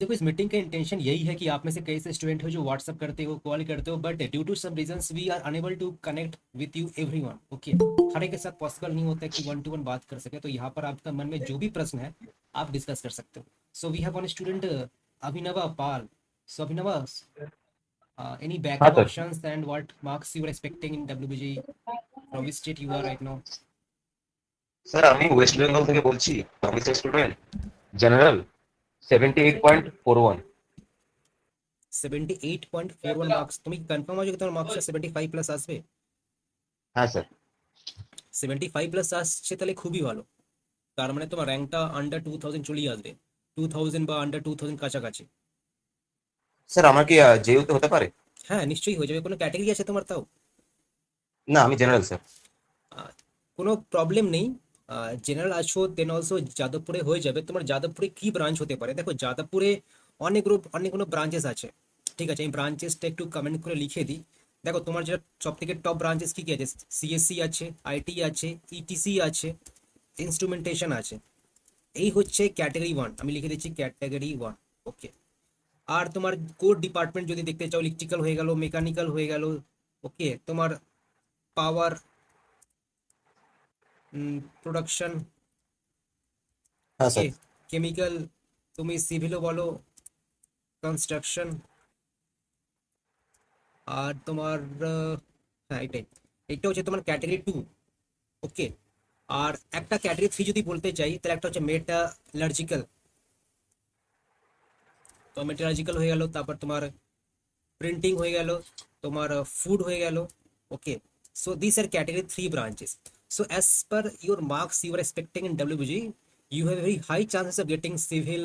देखो, इस मीटिंग का इंटेंशन यही है कि आप में से कई से स्टूडेंट हो जो व्हाट्सअप करते हो, कॉल करते हो, but due to some reasons we are unable to connect with you everyone. Okay, हर एक के साथ पॉसिबल नहीं होता है कि वन टू वन बात कर सके, तो यहाँ पर आपका मन में जो भी प्रश्न है आप डिस्कस कर सकते हो। So we have one student, Abhinava Pal. So Abhinava, any हाँ backup sir. Options and what marks you are expecting in WBJ, from which state you are right now? Sir আমি ওয়েস্ট বেঙ্গল থেকে বলছি। আমি স্যার স্টুডেন্ট জেনারেল 78.41। 78.41 মার্কস, তুমি confirm আছো কি তোমার মার্কসটা 75 plus আসবে? হ্যাঁ স্যার। 75 প্লাস আসছে তাহলে খুবই ভালো। তার মানে তোমার র্যাঙ্কটা আন্ডার 2000 চলেই আসবে, 2000 বা আন্ডার 2000 কাছাকাছি। স্যার আমার কি জেইউতে হতে পারে? হ্যাঁ, নিশ্চয়ই হয়ে যাবে। কোনো ক্যাটাগরি আছে তোমার তাও? না, আমি জেনারেল স্যার। আহ, কোনো প্রবলেম নেই। জেনারেল আছো দেন অলসো যাদবপুরে হয়ে যাবে। তোমার যাদবপুরে কি ব্রাঞ্চ হতে পারে? দেখো, যাদবপুরে অনেকগুলো ব্রাঞ্চেস আছে। ঠিক আছে, আমি ব্রাঞ্চেসটা একটু কমেন্ট করে লিখে দিই। দেখো, তোমার যেটা সব থেকে টপ ব্রাঞ্চেস কি কি আছে: সিএসসি আছে, আইটি আছে, ইটিসি আছে, ইনস্ট্রুমেন্টেশন আছে। এই হচ্ছে ক্যাটাগরি ওয়ান, আমি লিখে দিচ্ছি ক্যাটাগরি ওয়ান। ওকে। আর তোমার কোর ডিপার্টমেন্ট যদি দেখতে চাও, ইলেকট্রিক্যাল হয়ে গেল, মেকানিক্যাল হয়ে গেল। ওকে, তোমার পাওয়ার, প্রোডাকশন, হ্যাঁ ওকে, স্যার। কেমিক্যাল, তুমি সিভিলও বলো, কনস্ট্রাকশন। আর তোমার হ্যাঁ এটাই, এটা হচ্ছে তোমার ক্যাটাগরি টু। ওকে। আর একটা ক্যাটাগরি থ্রি যদি বলতে চাই, তাহলে একটা হচ্ছে মেটালার্জিক্যাল। তো মেটালার্জিক্যাল হয়ে গেল, তারপর তোমার প্রিন্টিং হয়ে গেল, তোমার ফুড হয়ে গেল। Okay. So this are category three branches. So as per your marks you are expecting in WBG, you have a very high chances of getting civil,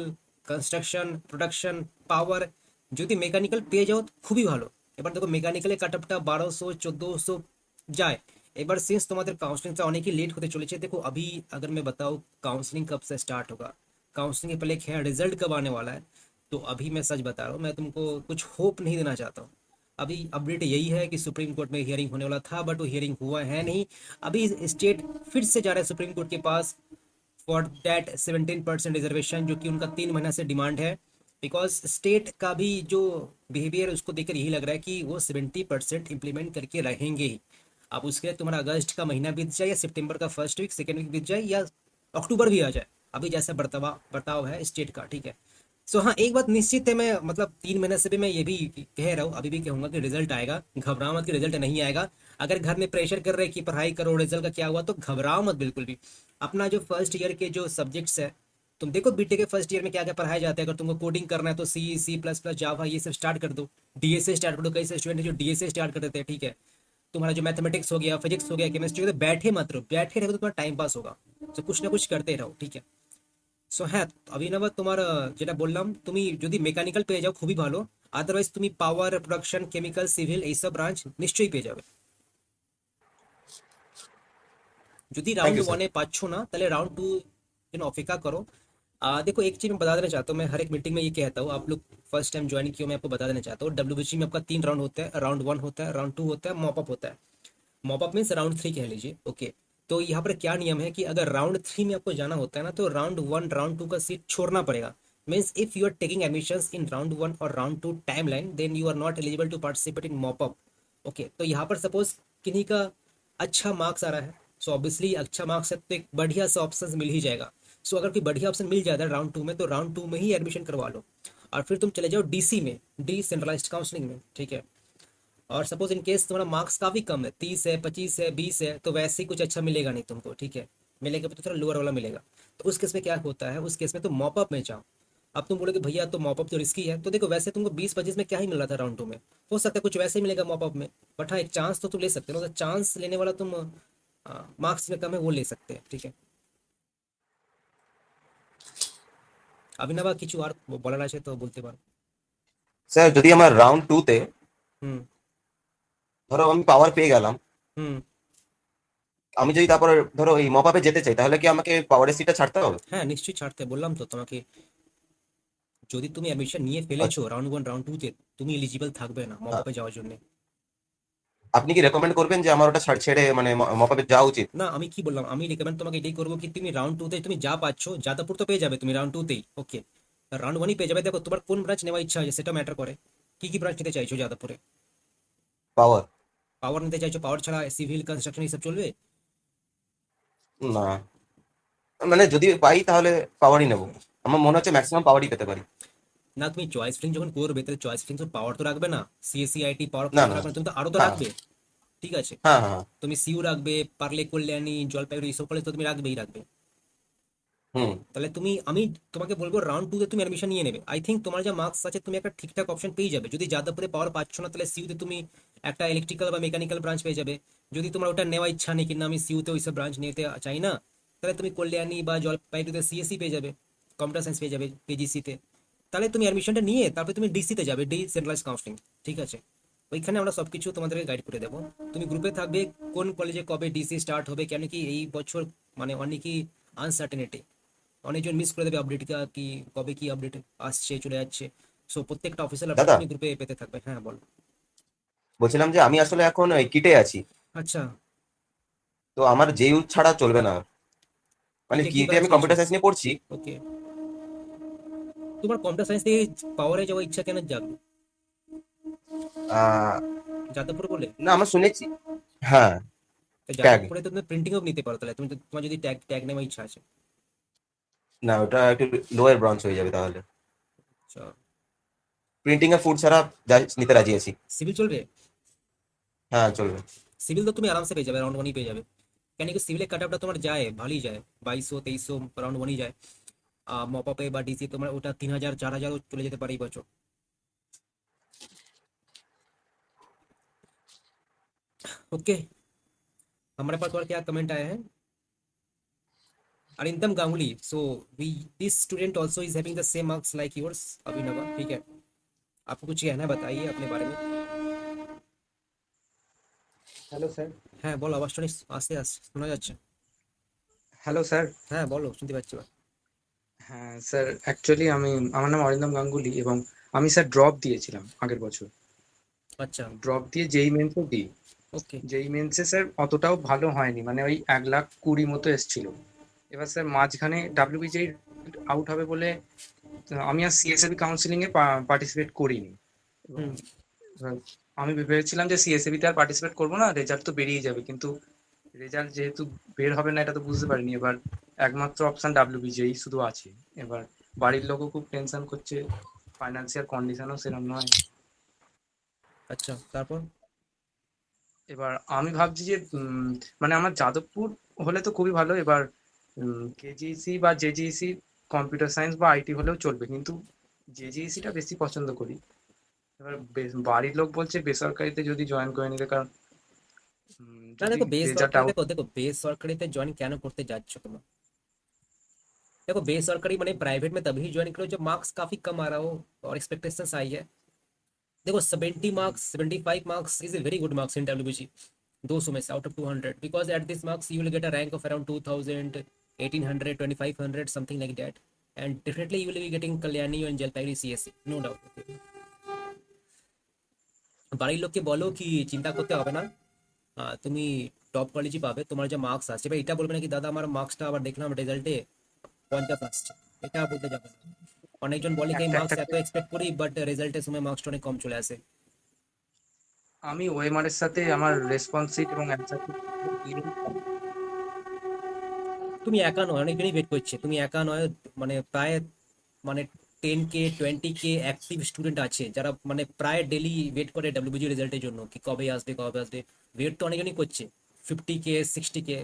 construction, production, power। যদি mechanical পেয়ে যাও তো খুবই ভালো। এবার দেখো, মেকানিক্যালের কাট আপটা 1200 1400 যায়। এবার সিন্স তোমাদের काउंसलिंग অনেকই लेट होते चलेছে, देखो अभी अगर मैं बताऊँ काउंसलिंग कब से स्टार्ट होगा, काउंसलिंग के पहले क्या रिजल्ट कब आने वाला है। तो अभी मैं सच बता रहा हूँ, मैं तुमको कुछ होप नहीं देना चाहता हूँ। अभी अपडेट यही है कि सुप्रीम कोर्ट में हियरिंग होने वाला था, बट वो हियरिंग हुआ है नहीं। अभी स्टेट फिर से जा रहा है सुप्रीम कोर्ट के पास फॉर दैट 17% रिजर्वेशन, जो कि उनका 3 महीना से डिमांड है। बिकॉज स्टेट का भी जो बिहेवियर है उसको देखकर यही लग रहा है कि वो 70% इम्प्लीमेंट करके रहेंगे ही। अब उसके लिए तुम्हारा अगस्त का महीना बीत जाए, या सितंबर का फर्स्ट वीक सेकेंड वीक बीत जाए, या अक्टूबर भी आ जाए, अभी जैसा बर्तावा बर्ताव है स्टेट का। ठीक है। सो हाँ, एक बात निश्चित है, मैं मतलब 3 महीने से भी मैं ये भी कह रहा हूँ, अभी भी कहूंगा कि रिजल्ट आएगा। घबराओ मत कि रिजल्ट नहीं आएगा। अगर घर में प्रेशर कर रहे हैं कि पढ़ाई करो, रिजल्ट का क्या हुआ, तो घबराओ मत बिल्कुल भी। अपना जो फर्स्ट ईयर के जो सब्जेक्ट्स है, तुम देखो बीटेक के फर्स्ट ईयर में क्या क्या पढ़ाया जाता है। अगर तुमको कोडिंग करना है तो सी, सी प्लस प्लस, जावा, ये सब स्टार्ट कर दो। डीएसए स्टार्ट कर दो। कई स्टूडेंट है जो डीएसए स्टार्ट कर देते हैं। ठीक है। तुम्हारा जो मैथमेटिक्स हो गया, फिजिक्स हो गया, केमिस्ट्री हो गया, बैठे मत रहो। बैठे रहो तो तुम्हारा टाइम पास होगा। तो कुछ ना कुछ करते रहो। ठीक है। সো হ্যাঁ, অভিনব, তোমার যেটা বললাম, তুমি যদি মেকানিক্যাল পেয়ে যাও খুবই ভালো। আদারওয়াইজ তুমি পাওয়ার, প্রোডাকশন, কেমিক্যাল, সিভিল এইসব ব্রাঞ্চ নিশ্চয়ই পেয়ে যাবে। যদি থ্যাংক राउंड ইউ স্যার। ওয়ানে पाচ্ছ না, তাহলে राउंड टू अफिका करो। देखो, एक चीज मैं बता देना चाहता हूँ, मैं हर एक मीटिंग में ये कहता हूँ, आप लोग फर्स्ट टाइम ज्वाइन किए हो, मैं आपको बता देना चाहता हूँ, डब्ल्यूबीसी में आपका 3 राउंड होता है। राउंड वन होता है, राउंड टू होता है, मॉपअप होता है। मॉपअप मीन्स राउंड थ्री कह लीजिए। ओके। तो यहाँ पर क्या नियम है कि अगर राउंड थ्री में आपको जाना होता है ना, तो राउंड वन राउंड टू का सीट छोड़ना पड़ेगा। Means if you are taking admissions in round one और round two timeline, then you are not eligible to participate in mop up. Okay. तो यहाँ पर सपोज किन्हीं का अच्छा मार्क्स आ रहा है, सो ऑब्वियसली अच्छा मार्क्स है तो एक बढ़िया सा ऑप्शन मिल ही जाएगा। सो अगर कोई बढ़िया ऑप्शन मिल जाता है राउंड टू में, तो राउंड टू में ही एडमिशन करवा लो। और फिर तुम चले जाओ डीसी में, डिसेंट्रलाइज्ड काउंसलिंग में। ठीक है। और सपोज इन केस तुम्हारा मार्क्स काफी कम है, 30 है, 25 है, 20 है, तो वैसे ही कुछ अच्छा मिलेगा नहीं तुमको। ठीक है। मिलेगा तो थोड़ा लोअर वाला मिलेगा। तो उस केस में क्या होता है, उस केस में तो मॉपअप में जाओ। अब तुम बोलोगे भैया तो मॉपअप तो रिस्की है, तो देखो वैसे तुमको 20 25 में क्या ही मिल रहा था राउंड टू में, हो सकता है कुछ वैसे ही मिलेगा मॉपअप में। बट हाँ, एक चांस तो तुम ले सकते हो ना, तो चांस लेने वाला तुम, मार्क्स में कम है वो ले सकते हैं। ठीक है। অভিনবা, কিছু আর বলার আছে তো বলতে পারো। স্যার যদি আমার রাউন্ড টু তে হুম। ধরো আমি পাওয়ার পেয়ে গেলাম, হুম। আমি যদি তারপর ধরো এই মপাপে যেতে চাই, তাহলে কি আমাকে পাওয়ারের সিটটা ছাড়তে হবে? হ্যাঁ, নিশ্চয়ই ছাড়তে বললাম তো তোমাকে। যদি তুমি অ্যাডমিশন নিয়ে ফেলেছো আচ্ছা। রাউন্ড ওয়ান রাউন্ড টু তে, তুমি এলিজিবল থাকবে না হ্যাঁ। মপআপে যাওয়ার জন্য। আপনি কি রেকমেন্ড করবেন যে আমার ওটা ছেড়ে মানে মপাপে যাওয়া উচিত? না, আমি কি বললাম, আমি রিকমেন্ড তোমাকে এটাই করবো কি তুমি রাউন্ড টু তে তুমি যা পাচ্ছ, যাদবপুর তো পেয়ে যাবে তুমি রাউন্ড টু তেই। ওকে। রাউন্ড ওয়ানই পেয়ে যাবে। দেখো তোমার কোন ব্রাঞ্চ নেওয়ার ইচ্ছা আছে সেটা ম্যাটার করে। কি কি ব্রাঞ্চ নিতে চাইছো যাদবপুরে? পাওয়ার। পাওয়ার নিতে চাইছো? পাওয়ার ছাড়া সিভিল কনস্ট্রাকশন এইসব চলবে? না, মানে যদি পাই তাহলে পাওয়ারই নেবো। আমার মনে হচ্ছে ম্যাক্সিমাম পাওয়ারই পেতে পারি। না, তুমি চয়েস ফিলিং যখন করবে তাহলে চয়েস ফিলিং তো পাওয়ার তো রাখবে না, সিএসসি আইটি পাওয়ার না পাওয়ার তো না। রাখবে না, তুমি তো আরো তো হ্যাঁ রাখবে। ঠিক আছে, হ্যাঁ হ্যাঁ। তুমি সিইউ রাখবে, পার্লে, কল্যাণী, জলপাইগুড়ি এইসব কলেজ তো তুমি রাখবেই রাখবে। হুম। তাহলে আমি তোমাকে বলবো রাউন্ড টু তে তুমি অ্যাডমিশন নিয়ে নেবে। আই থিঙ্ক তোমার যা মার্কস আছে তুমি একটা ঠিকঠাক অপশন পেয়ে যাবে। যদি যাদবপুরে পাওয়ার পাচ্ছ না তাহলে সিইউতে তুমি একটা ইলেকট্রিক্যাল বা মেকানিক্যাল ব্রাঞ্চ পেয়ে যাবে। যদি তোমার ওটা নেওয়া ইচ্ছা নেই কিনা আমি সিইউতে ওইসব ব্রাঞ্চ নিতে চাই না, তাহলে তুমি কল্যাণী বা জলপাইগুড়িতে সিএসসি পেয়ে যাবে, কম্পিউটার সায়েন্স পেয়ে যাবে কেজিসিতে। তাহলে তুমি অ্যাডমিশনটা নিয়ে তারপরে তুমি ডিসিতে যাবে, ডি সেন্ট্রালাইজ কাউন্সিলিং। ঠিক আছে, ওইখানে আমরা সবকিছু তোমাদেরকে গাইড করে দেবো। তুমি গ্রুপে থাকবে কোন কলেজে কবে ডিসি স্টার্ট হবে, কেন কি এই বছর মানে অনেকই আনসার্টেনিটি, অনেকজন মিস করে দেবে আপডেট কি কবে কি আপডেট আসছে চলে যাচ্ছে। সো প্রত্যেকটা অফিসিয়াল আপডেট দাদা, তুমি গ্রুপে পেতে থাকবে। হ্যাঁ বল। বলছিলাম যে আমি আসলে এখন ওই কিটে আছি। আচ্ছা, তো আমার জেইউ ছাড়া চলবে না। মানে কিটে কি কিটে ব্রাঞ্চ আমি নিয়েছো? কম্পিউটার সায়েন্স নিয়ে পড়ছি। ওকে, তোমার কম্পিউটার সায়েন্স থেকে পাওয়ারে যাওয়ার ইচ্ছা কেন জাগলো? আহ, যাদবপুর বলে? না আমার শুনেছি। হ্যাঁ। তো ট্যাগ। যাদবপুরে তো তুমি প্রিন্টিংও নিতে পারো, তাহলে তোমার যদি ট্যাগ ট্যাগ নেওয়ার ইচ্ছা আছে। না, ওটা একটু লোয়ার ব্রাঞ্চ হয়ে যাবে তাহলে। আচ্ছা, প্রিন্টিং এর ফুড ছাড়া নিতে রাজি আছি। সিভিল চলবে? হ্যাঁ চলবে। সিভিল তো তুমি আরামসে পেয়ে যাবে, রাউন্ড ওয়ানই পেয়ে যাবে। কেন কি সিভিলের কাট আপটা তোমার যায় ভালোই যায়, 2200 2300 রাউন্ড ওয়ানই যায়। মপআপে বা ডিসি তোমার ওটা 3000 4000 চলে যেতে পারে এই বছর। ओके, हमारे पास और क्या कमेंट आया है? Arindam Ganguly, so we this student also is having the same marks like yours Abhinav. ठीक है, आपको कुछ कहना है बताइए अपने बारे में। Hello sir. হ্যাঁ বলো, আওয়াজটা আস্তে আস্তে শোনা যাচ্ছে। Hello sir. হ্যাঁ বলো, শুনতে পাচ্ছি এবার। হ্যাঁ স্যার, অ্যাকচুয়ালি আমার নাম অরিন্দম গাঙ্গুলি এবং আমি স্যার ড্রপ দিয়েছিলাম আগের বছর। আচ্ছা, ড্রপ দিয়ে যেই মেন্সে দিই। ওকে। যেই মেন্সে স্যার অতটাও ভালো হয়নি, মানে ওই 1,20,000 মতো এসেছিল। এবার স্যার মাঝখানে ডাব্লিউবিজেই আউট হবে বলে আমি আর সিএসএবি কাউন্সিলিং এ পার্টিসিপেট করিনি। এবং হুম। এবার আমি ভেবেছিলাম যে সিএসএবি তে আর পার্টিসিপেট করবো না, রেজাল্ট তো বেরিয়ে যাবে, কিন্তু রেজাল্ট যেহেতু বের হবে না এটা তো বুঝতে পারিনি। এবার একমাত্র অপশন ডাব্লিউবিজেই শুধু আছে। এবার বাড়ির লোকও খুব টেনশন করছে, ফাইন্যান্সিয়াল কন্ডিশনও সেরকম নয়। আচ্ছা, তারপর? এবার আমি ভাবছি যে মানে আমার যাদবপুর হলে তো খুবই ভালো। এবার কেজিইসি বা জেজিইসি, কম্পিউটার সায়েন্স বা আইটি হলেও চলবে, কিন্তু জেজিইসিটা বেশি পছন্দ করি। এবার বাড়ির লোক বলছে বেসরকারিতে যদি জয়েন করে নিতে, কারণ না যদি দেখো, রেজাল্ট বেসরকারি আউট। দেখো দেখো बेसरकारी ज्वाइन क्या करते যাচ্ছ তোমার? देखो बेसरकारी मैंने प्राइवेट में तभी ज्वाइन करो जब मार्क्स काफी कम आ रहा हो और एक्सपेक्टेशंस आई है। देखो 70 marks 75 marks is a very good marks in WBJ, 200 में से out of 200, because at this marks you will get a rank of around 2000 1800 2500 something like that, and definitely you will be getting Kalyani and Jalpaiguri CSC, no doubt. বাড়ির লোককে বলো কি চিন্তা করতে হবে না, তুমি টপ কলেজই পাবে, তোমার যা মার্কস আছে। এবার এটা বলবে না কি দাদা আমার মার্কসটা আবার দেখলাম রেজাল্টে 50 আসছে, এটা বলতে যাবে না। অনেকজন বলে কি একটা মার্কস একটা এত এক্সপেক্ট করি বাট রেজাল্টের সময় মার্কসটা অনেক কম চলে আসে। আমি ওএমআর এর সাথে আমার রেসপন্স শিট এবং অ্যান্সার শিট। তুমি একা নয়, অনেকজনই ওয়েট করছে, তুমি একা নয়। মানে প্রায় মানে 10K 20K অ্যাক্টিভ স্টুডেন্ট আছে যারা মানে প্রায় ডেলি ওয়েট করে ডাব্লিউবিজি রেজাল্টের জন্য কি কবে আসবে কবে আসবে। ওয়েট তো অনেকজনই করছে, 50K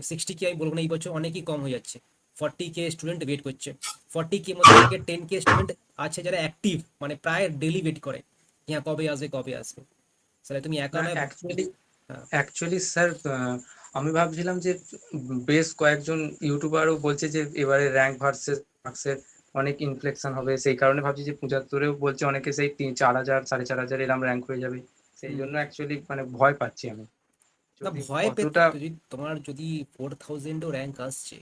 60K আমি বলবো না, এই বছর অনেকই কম হয়ে যাচ্ছে। 40K স্টুডেন্ট ওয়েট করছে, 40K মধ্যে থেকে 10K স্টুডেন্ট আছে যারা অ্যাক্টিভ, মানে প্রায় ডেলি ওয়েট করে হ্যাঁ কবে আসবে কবে আসবে। তাহলে তুমি একা না, নয়। অ্যাকচুয়ালি হ্যাঁ, অ্যাকচুয়ালি স্যার, আমি ভাবছিলাম যে বেশ কয়েকজন ইউটিউবারও বলছে যে এবারে র্যাঙ্ক ভার্সেস মার্কসের অনেক ইনফ্লেকশন হবে, সেই কারণে ভাবছি যে 75-এও বলছে অনেকে সেই 3-4 হাজার 4,500 এরকম র্যাঙ্ক হয়ে যাবে। সেই হুম। জন্য অ্যাকচুয়ালি মানে ভয় পাচ্ছি আমি, না যদি ভয় পেতে, অতটা। যদি তোমার যদি 4000ও র্যাঙ্ক আসছে,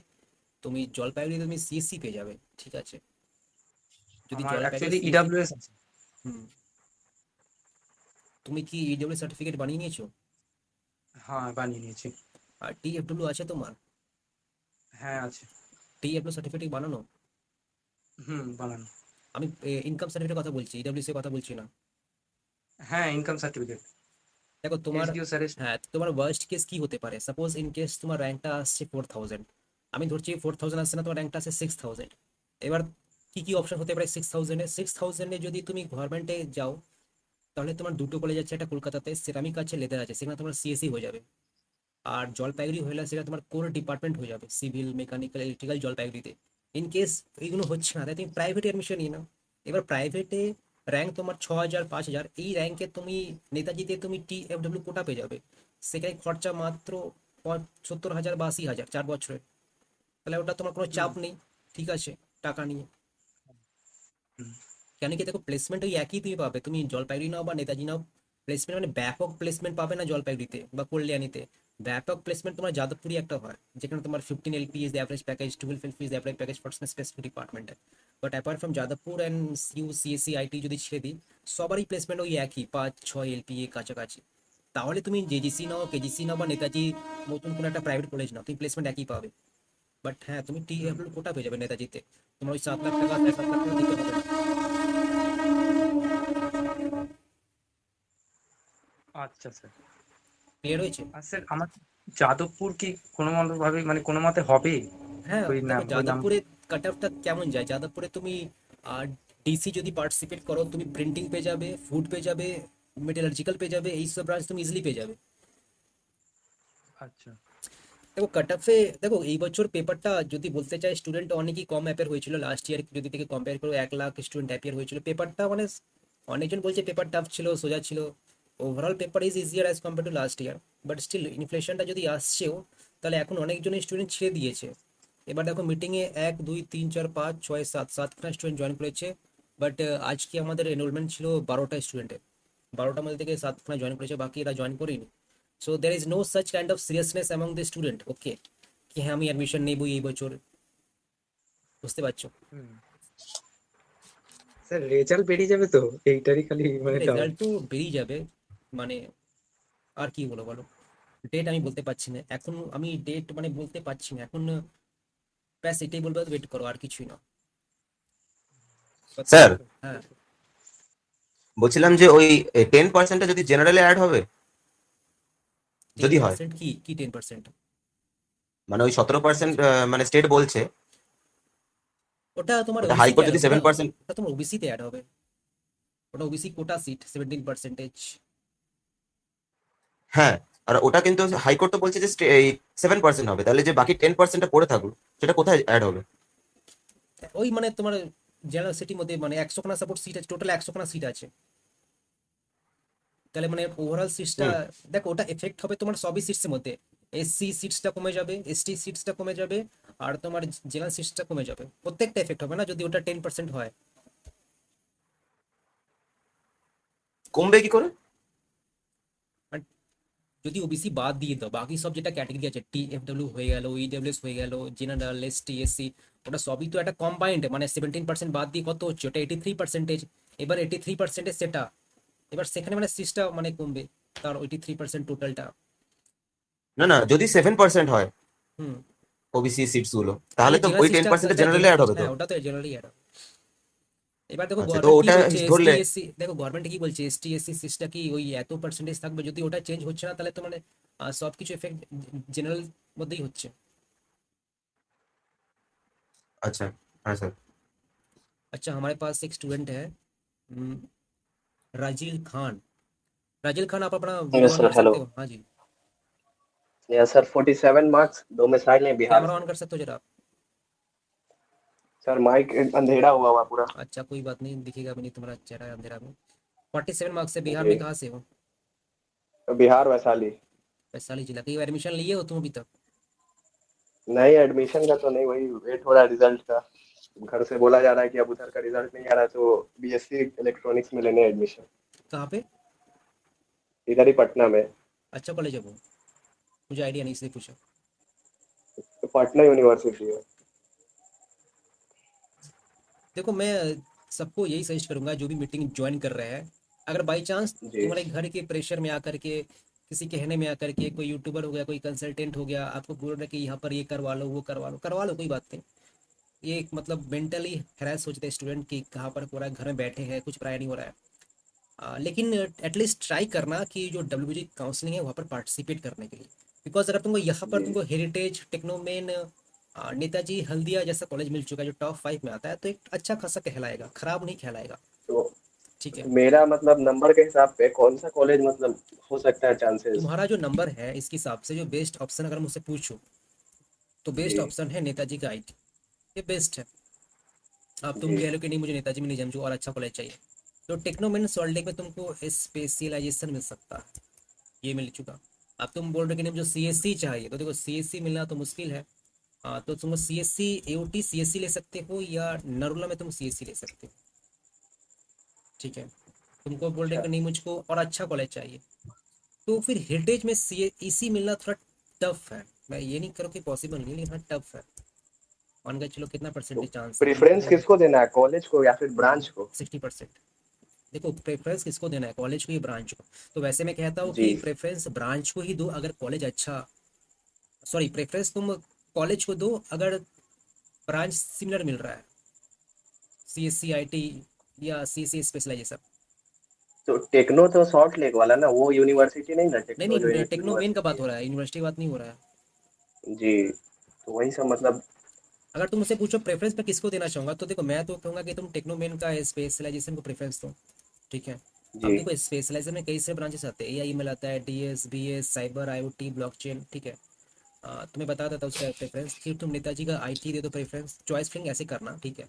তুমি জলপাইগুড়ি তুমি সিএসসি পেয়ে যাবে। ঠিক আছে, যদি আমার জলপাইগুড়ি অ্যাকচুয়ালি সিএসসি। ইডাব্লিউএস আছে। হুম, তুমি কি ইডব্লিউ সার্টিফিকেট বানিয়ে নিয়েছো? হ্যাঁ, বানিয়ে নিয়েছি। আর টিএফডব্লিউ আছে তোমার? হ্যাঁ আছে। টিএফডব্লিউ সার্টিফিকেট বানানো? হুম, বানানো। আমি ইনকাম সার্টিফিকেটের কথা বলছি, ইডব্লিউএস এর কথা বলছি না। হ্যাঁ, ইনকাম সার্টিফিকেট দেখো তোমার, এসডিও স্যারের। হ্যাঁ তোমার ওয়ার্স্ট কেস কি হতে পারে, সাপোজ ইন কেস তোমার র্যাঙ্কটা আসছে 4000, আমি ধরছি 4000 আসছে না, তোমার র্যাঙ্কটা আসছে 6000। এবার কি কি অপশন হতে পারে 6000 যদি তুমি গভর্নমেন্টে যাও, তাহলে তোমার দুটো কলেজ আছে, একটা কলকাতাতে সেরামিক আছে, লেদার আছে, সেখানে তোমার সিএসসি হয়ে যাবে। আর জলপাইগুড়ি হয়ে গেলে সেটা তোমার কোর ডিপার্টমেন্ট হয়ে যাবে, সিভিল, মেকানিক্যাল, ইলেকট্রিক্যাল, জলপাইগুড়িতে। ইন কেস এইগুলো হচ্ছে না, তাই তুমি প্রাইভেটে অ্যাডমিশন নিয়ে নাও। এবার প্রাইভেটে র্যাঙ্ক তোমার 6000 5000, এই র্যাঙ্কে তুমি নেতাজিতে তুমি টিএফডব্লিউ কোটা পেয়ে যাবে। সেখানে খরচা মাত্র 70,000 বা 80,000 4 বছরে। তাহলে ওটা তোমার কোনো হুম, চাপ নেই, ঠিক আছে, টাকা নিয়ে। হুম, কেন কি দেখো, প্লেসমেন্ট ওই একই তুমি পাবে, তুমি জলপাইগুড়ি নাও বা নেতাজি নাও, প্লেসমেন্ট মানে ব্যাপক প্লেসমেন্ট পাবে না জলপাইগুড়িতে বা কল্যাণীতে। ব্যাপক প্লেসমেন্ট তোমার যাদবপুরি একটা হয়, যেখানে তোমার 15 LP is the average package, 12 LP is the average package for specific ডিপার্টমেন্টে। But apart from Jadavpur and U CSC IT যদি ছেড়ে দিই, সবারই প্লেসমেন্ট ওই একই 5-6 এলপি এর কাছাকাছি। তাহলে তুমি জেজিসি নাও, কেজিসি নাও বা নেতাজি নতুন কোনো একটা প্রাইভেট কলেজ নাও, তুমি প্লেসমেন্ট একই পাবে। বাট হ্যাঁ, তুমি হুম। টিএফডব্লিউ কোটা পেয়ে যাবে নেতাজিতে, তোমার ওই 7 লাখ টাকা 7.5 লাখ টাকা দিতে হবে না। আচ্ছা স্যার। ক্লিয়ার হয়েছে? আর স্যার আমার যাদবপুর কি কোনো মতো ভাবে মানে কোনো মতে হবে হ্যাঁ ওই দেখো, নাম ওই নাম? যাদবপুরে কাট অফটা কেমন যায়, যাদবপুরে তুমি ডিসি যদি পার্টিসিপেট করো, তুমি প্রিন্টিং পেয়ে যাবে, ফুড পেয়ে যাবে, মেটালার্জিক্যাল পেয়ে যাবে, এই সব ব্রাঞ্চ তুমি ইজিলি পেয়ে যাবে। আচ্ছা। দেখো কাট অফে, দেখো এই বছর পেপারটা যদি বলতে চাই, স্টুডেন্ট অনেকই কম অ্যাপেয়ার হয়েছিল লাস্ট ইয়ার, যদি থেকে কম্পেয়ার করো 1 লাখ স্টুডেন্ট অ্যাপিয়ার হয়েছিল পেপারটা, মানে অনেকজন বলছে পেপার টাফ ছিল, সোজা ছিল। Overall paper is easier as compare to last year. But still ইনফ্লেশনটা যদি আসছেও, তাহলে এখন অনেকজনই স্টুডেন্ট ছেড়ে দিয়েছে। এবার দেখো মিটিংয়ে 1 2 3 4 5 6 7 7খানা স্টুডেন্ট জয়েন করেছে। বাট আজকে আমাদের এনরোলমেন্ট ছিল 12টা স্টুডেন্টের, 12টার মধ্যে থেকে 7খানা জয়েন করেছে, বাকি এরা জয়েন করেনি। So there is no such kind of seriousness among the student, okay, কি হ্যাঁ আমি অ্যাডমিশন নেবই এই বছর, বুঝতে পারছো? হুম। স্যার রেজাল্ট বেরিয়ে যাবে তো, এইটারই খালি মানে ডাউট। রেজাল্ট তো বেরিয়ে যাবে, মানে আর কি বলো বলো, ডেট আমি বলতে পারছি না এখন, আমি ডেট মানে বলতে পারছি না এখন, ব্যাস এটাই বলবো, ওয়েট করো, আর কিছুই না। স্যার হ্যাঁ, বলছিলাম যে ওই 10%টা যদি জেনারেলে অ্যাড হবে, টেন যদি হয়, পার্সেন্ট কি 10%? মানে ওই 17% মানে স্টেট বলছে, ওটা তোমার ওটা ওবিসিতে হাইকোর্ট অ্যাড যদি হবে, ওটা 7%। ওটা তোমার ওবিসিতে অ্যাড হবে, ওটা ওবিসি কোটা সিট 17%। হ্যাঁ, আর ওটা কিন্তু হাইকোর্ট তো বলছে যে এই 7% হবে, তাহলে যে বাকি 10%টা পড়ে থাকুক সেটা কোথায় অ্যাড হবে? ওই মানে তোমার জেনারেল সিটির মধ্যে, মানে 100খানা সাপোর্ট সিট আছে, টোটাল 100খানা সিট আছে, তাহলে মানে ওভারঅল সিটসটা, হুম। দেখো ওটা এফেক্ট হবে তোমার সবই সিটসের মধ্যে। এসসি সিটসটা কমে যাবে, এসটি সিটসটা কমে যাবে, আর তোমার জেনারেল সিটসটা কমে যাবে, প্রত্যেকটা এফেক্ট হবে না যদি ওটা 10% হয়। কমবে কি করে? আর যদি ওবিসি বাদ দিয়ে দাও, বাকি সব যেটা ক্যাটাগরি আছে, টিএফডব্লিউ হয়ে গেল, ইডব্লিউএস হয়ে গেল, জেনারেল, এসটি, এসসি, ওটা সবই তো একটা কম্বাইন্ড, মানে 17% বাদ দিয়ে কত হচ্ছে, ওটা 83%। এবার 83% সেটা, এবার সেখানে মানে সিটসটা মানে কমবে, তার 83% টোটালটা। না না, যদি 7% হয় হুম, ওবিসি সিটস গুলো, তাহলে তাহলে তো জেনারেল ওই টেন সিটসটা, পার্সেন্ট জেনারেলে অ্যাড হবে তো। হ্যাঁ ওটা তো জেনারেলি অ্যাড। এবার দেখো আচ্ছা, তো গভর্নমেন্ট কি ওটা বলছে, এসটি ধরলে, এসসি, দেখো গভর্নমেন্ট কি বলছে, এসটি এসসি সিটসটা কি ওই এত পার্সেন্টেজ থাকবে, যদি ওটা চেঞ্জ হচ্ছে না, তাহলে তো মানে সবকিছু এফেক্ট জেনারেল মধ্যেই হচ্ছে। আচ্ছা, হ্যাঁ স্যার। अच्छा, हमारे पास एक स्टूडेंट है, हम्म, राजील खान। राजील खान, आप अपना वीडियो यस ऑन सर, कर हेलो। सकते हो? हाँ जी, यस सर, 47 मार्क्स, डोमिसाइल है बिहार कैमरा से। ऑन कर सकते हो जरा आप? सर माइक अंधेरा हुआ हुआ पूरा। अच्छा कोई बात नहीं, दिखेगा भी नहीं तुम्हारा चेहरा अंधेरा में। 47 मार्क्स से, बिहार जी, में कहाँ से हो? बिहार वैशाली। वैशाली जिला, कहीं एडमिशन लिए हो तुम अभी तक? नहीं, एडमिशन का तो नहीं, वही वेट हो रहा है रिजल्ट का। घर से बोला जा रहा है कि अब उधर का रिजल्ट नहीं आ रहा है तो बीएससी इलेक्ट्रॉनिक्स में लेने एडमिशन, कहाँ पे? इधर ही पटना में। अच्छा कॉलेज है वो, मुझे आइडिया नहीं इसलिए पूछा। तो पटना यूनिवर्सिटी है। देखो मैं सबको यही सजेस्ट करूंगा जो भी मीटिंग ज्वाइन कर रहे हैं, अगर बाई चांस जी। तुम्हारे घर के प्रेशर में आकर के, किसी कहने में आकर के, कोई यूट्यूबर हो गया, कोई कंसल्टेंट हो गया, आपको बोल रहा है कि यहाँ पर ये करवा लो वो करवा लो, करवा लो, कोई बात नहीं। ये एक मतलब मेंटली हैरेस हो जाते हैं स्टूडेंट कि कहाँ पर हो रहा है, घर में बैठे हैं, कुछ पढ़ाई नहीं हो रहा है। लेकिन एटलीस्ट ट्राई करना कि जो डब्ल्यू काउंसलिंग है वहाँ पर पार्टिसिपेट करने के लिए। बिकॉज अगर तुमको यहाँ पर जी। तुमको हेरिटेज टेक्नोमेन नेताजी हल्दिया जैसा कॉलेज मिल चुका है जो टॉप 5 में आता है, तो एक अच्छा खासा कहलाएगा, खराब नहीं कहलाएगा। तो ठीक है। मेरा मतलब नंबर के हिसाब पे कौन सा कॉलेज मतलब हो सकता है चांसेस? तुम्हारा जो नंबर है इसके हिसाब से जो बेस्ट ऑप्शन अगर मुझसे पूछो तो बेस्ट जी। ऑप्शन है नेताजी का आईटी। ये बेस्ट है। अब तुम जी। कह लो कि नहीं मुझे नेताजी में नहीं जाना, मुझे और अच्छा कॉलेज चाहिए, तो टेक्नोमेन सॉल्टेक में तुमको स्पेशलाइजेशन मिल सकता है, ये मिल चुका। अब तुम बोल रहे हो कि नहीं मुझे सीएससी चाहिए, तो देखो सीएससी मिलना तो मुश्किल है। तो तुम सीएससी एओटी सीएससी ले सकते हो, या नरोला में तुम सीएससी ले सकते हो। ठीक है। तुमको बोल रहे हो अच्छा। कि नहीं मुझको और अच्छा कॉलेज चाहिए, तो फिर हेरिटेज में सी ईसी मिलना थोड़ा टफ है। मैं ये नहीं करूँ कि पॉसिबल नहीं, लेकिन हाँ टफ है। मान के चलो कितना तो परसेंटेज चांस है प्रेफरेंस तुमको। किसको देना है, कॉलेज को या फिर ब्रांच को? 60%। देखो प्रेफरेंस किसको देना है, कॉलेज को या ब्रांच को? तो वैसे मैं कहता हूँ जी। कि प्रेफरेंस ब्रांच को ही दो अगर कॉलेज अच्छा, सॉरी प्रेफरेंस तुम कॉलेज को दो अगर ब्रांच सिमिलर मिल रहा है, सीएससी आईटी या सीसी स्पेशलाइजेशन। तो टेक्नो तो सॉल्ट लेक वाला ना, वो यूनिवर्सिटी नहीं ना, नहीं टेक्नो जो नहीं, टेक्नो मेन का यूनिवर्सिटी बात है। हो रहा है, यूनिवर्सिटी की बात नहीं हो रहा है। जी। तो वही सब मतलब। अगर तुम मुझसे पूछो प्रेफरेंस मैं किसको देना चाहूंगा, तो देखो मैं तो कहूंगा कि तुम टेक्नो मेन का स्पेशलाइजेशन को प्रेफरेंस दो। ठीक है। अब जी। देखो स्पेशलाइजेशन में कई सारे ब्रांचेस आते हैं, एआई में आता है, DS BS cyber IoT blockchain. ठीक है। तुम्हें बता देता हूँ उसका प्रेफरेंस, फिर तुम नेताजी का आईटी दे दो प्रेफरेंस, चॉइस फिंग ऐसे करना। ठीक है।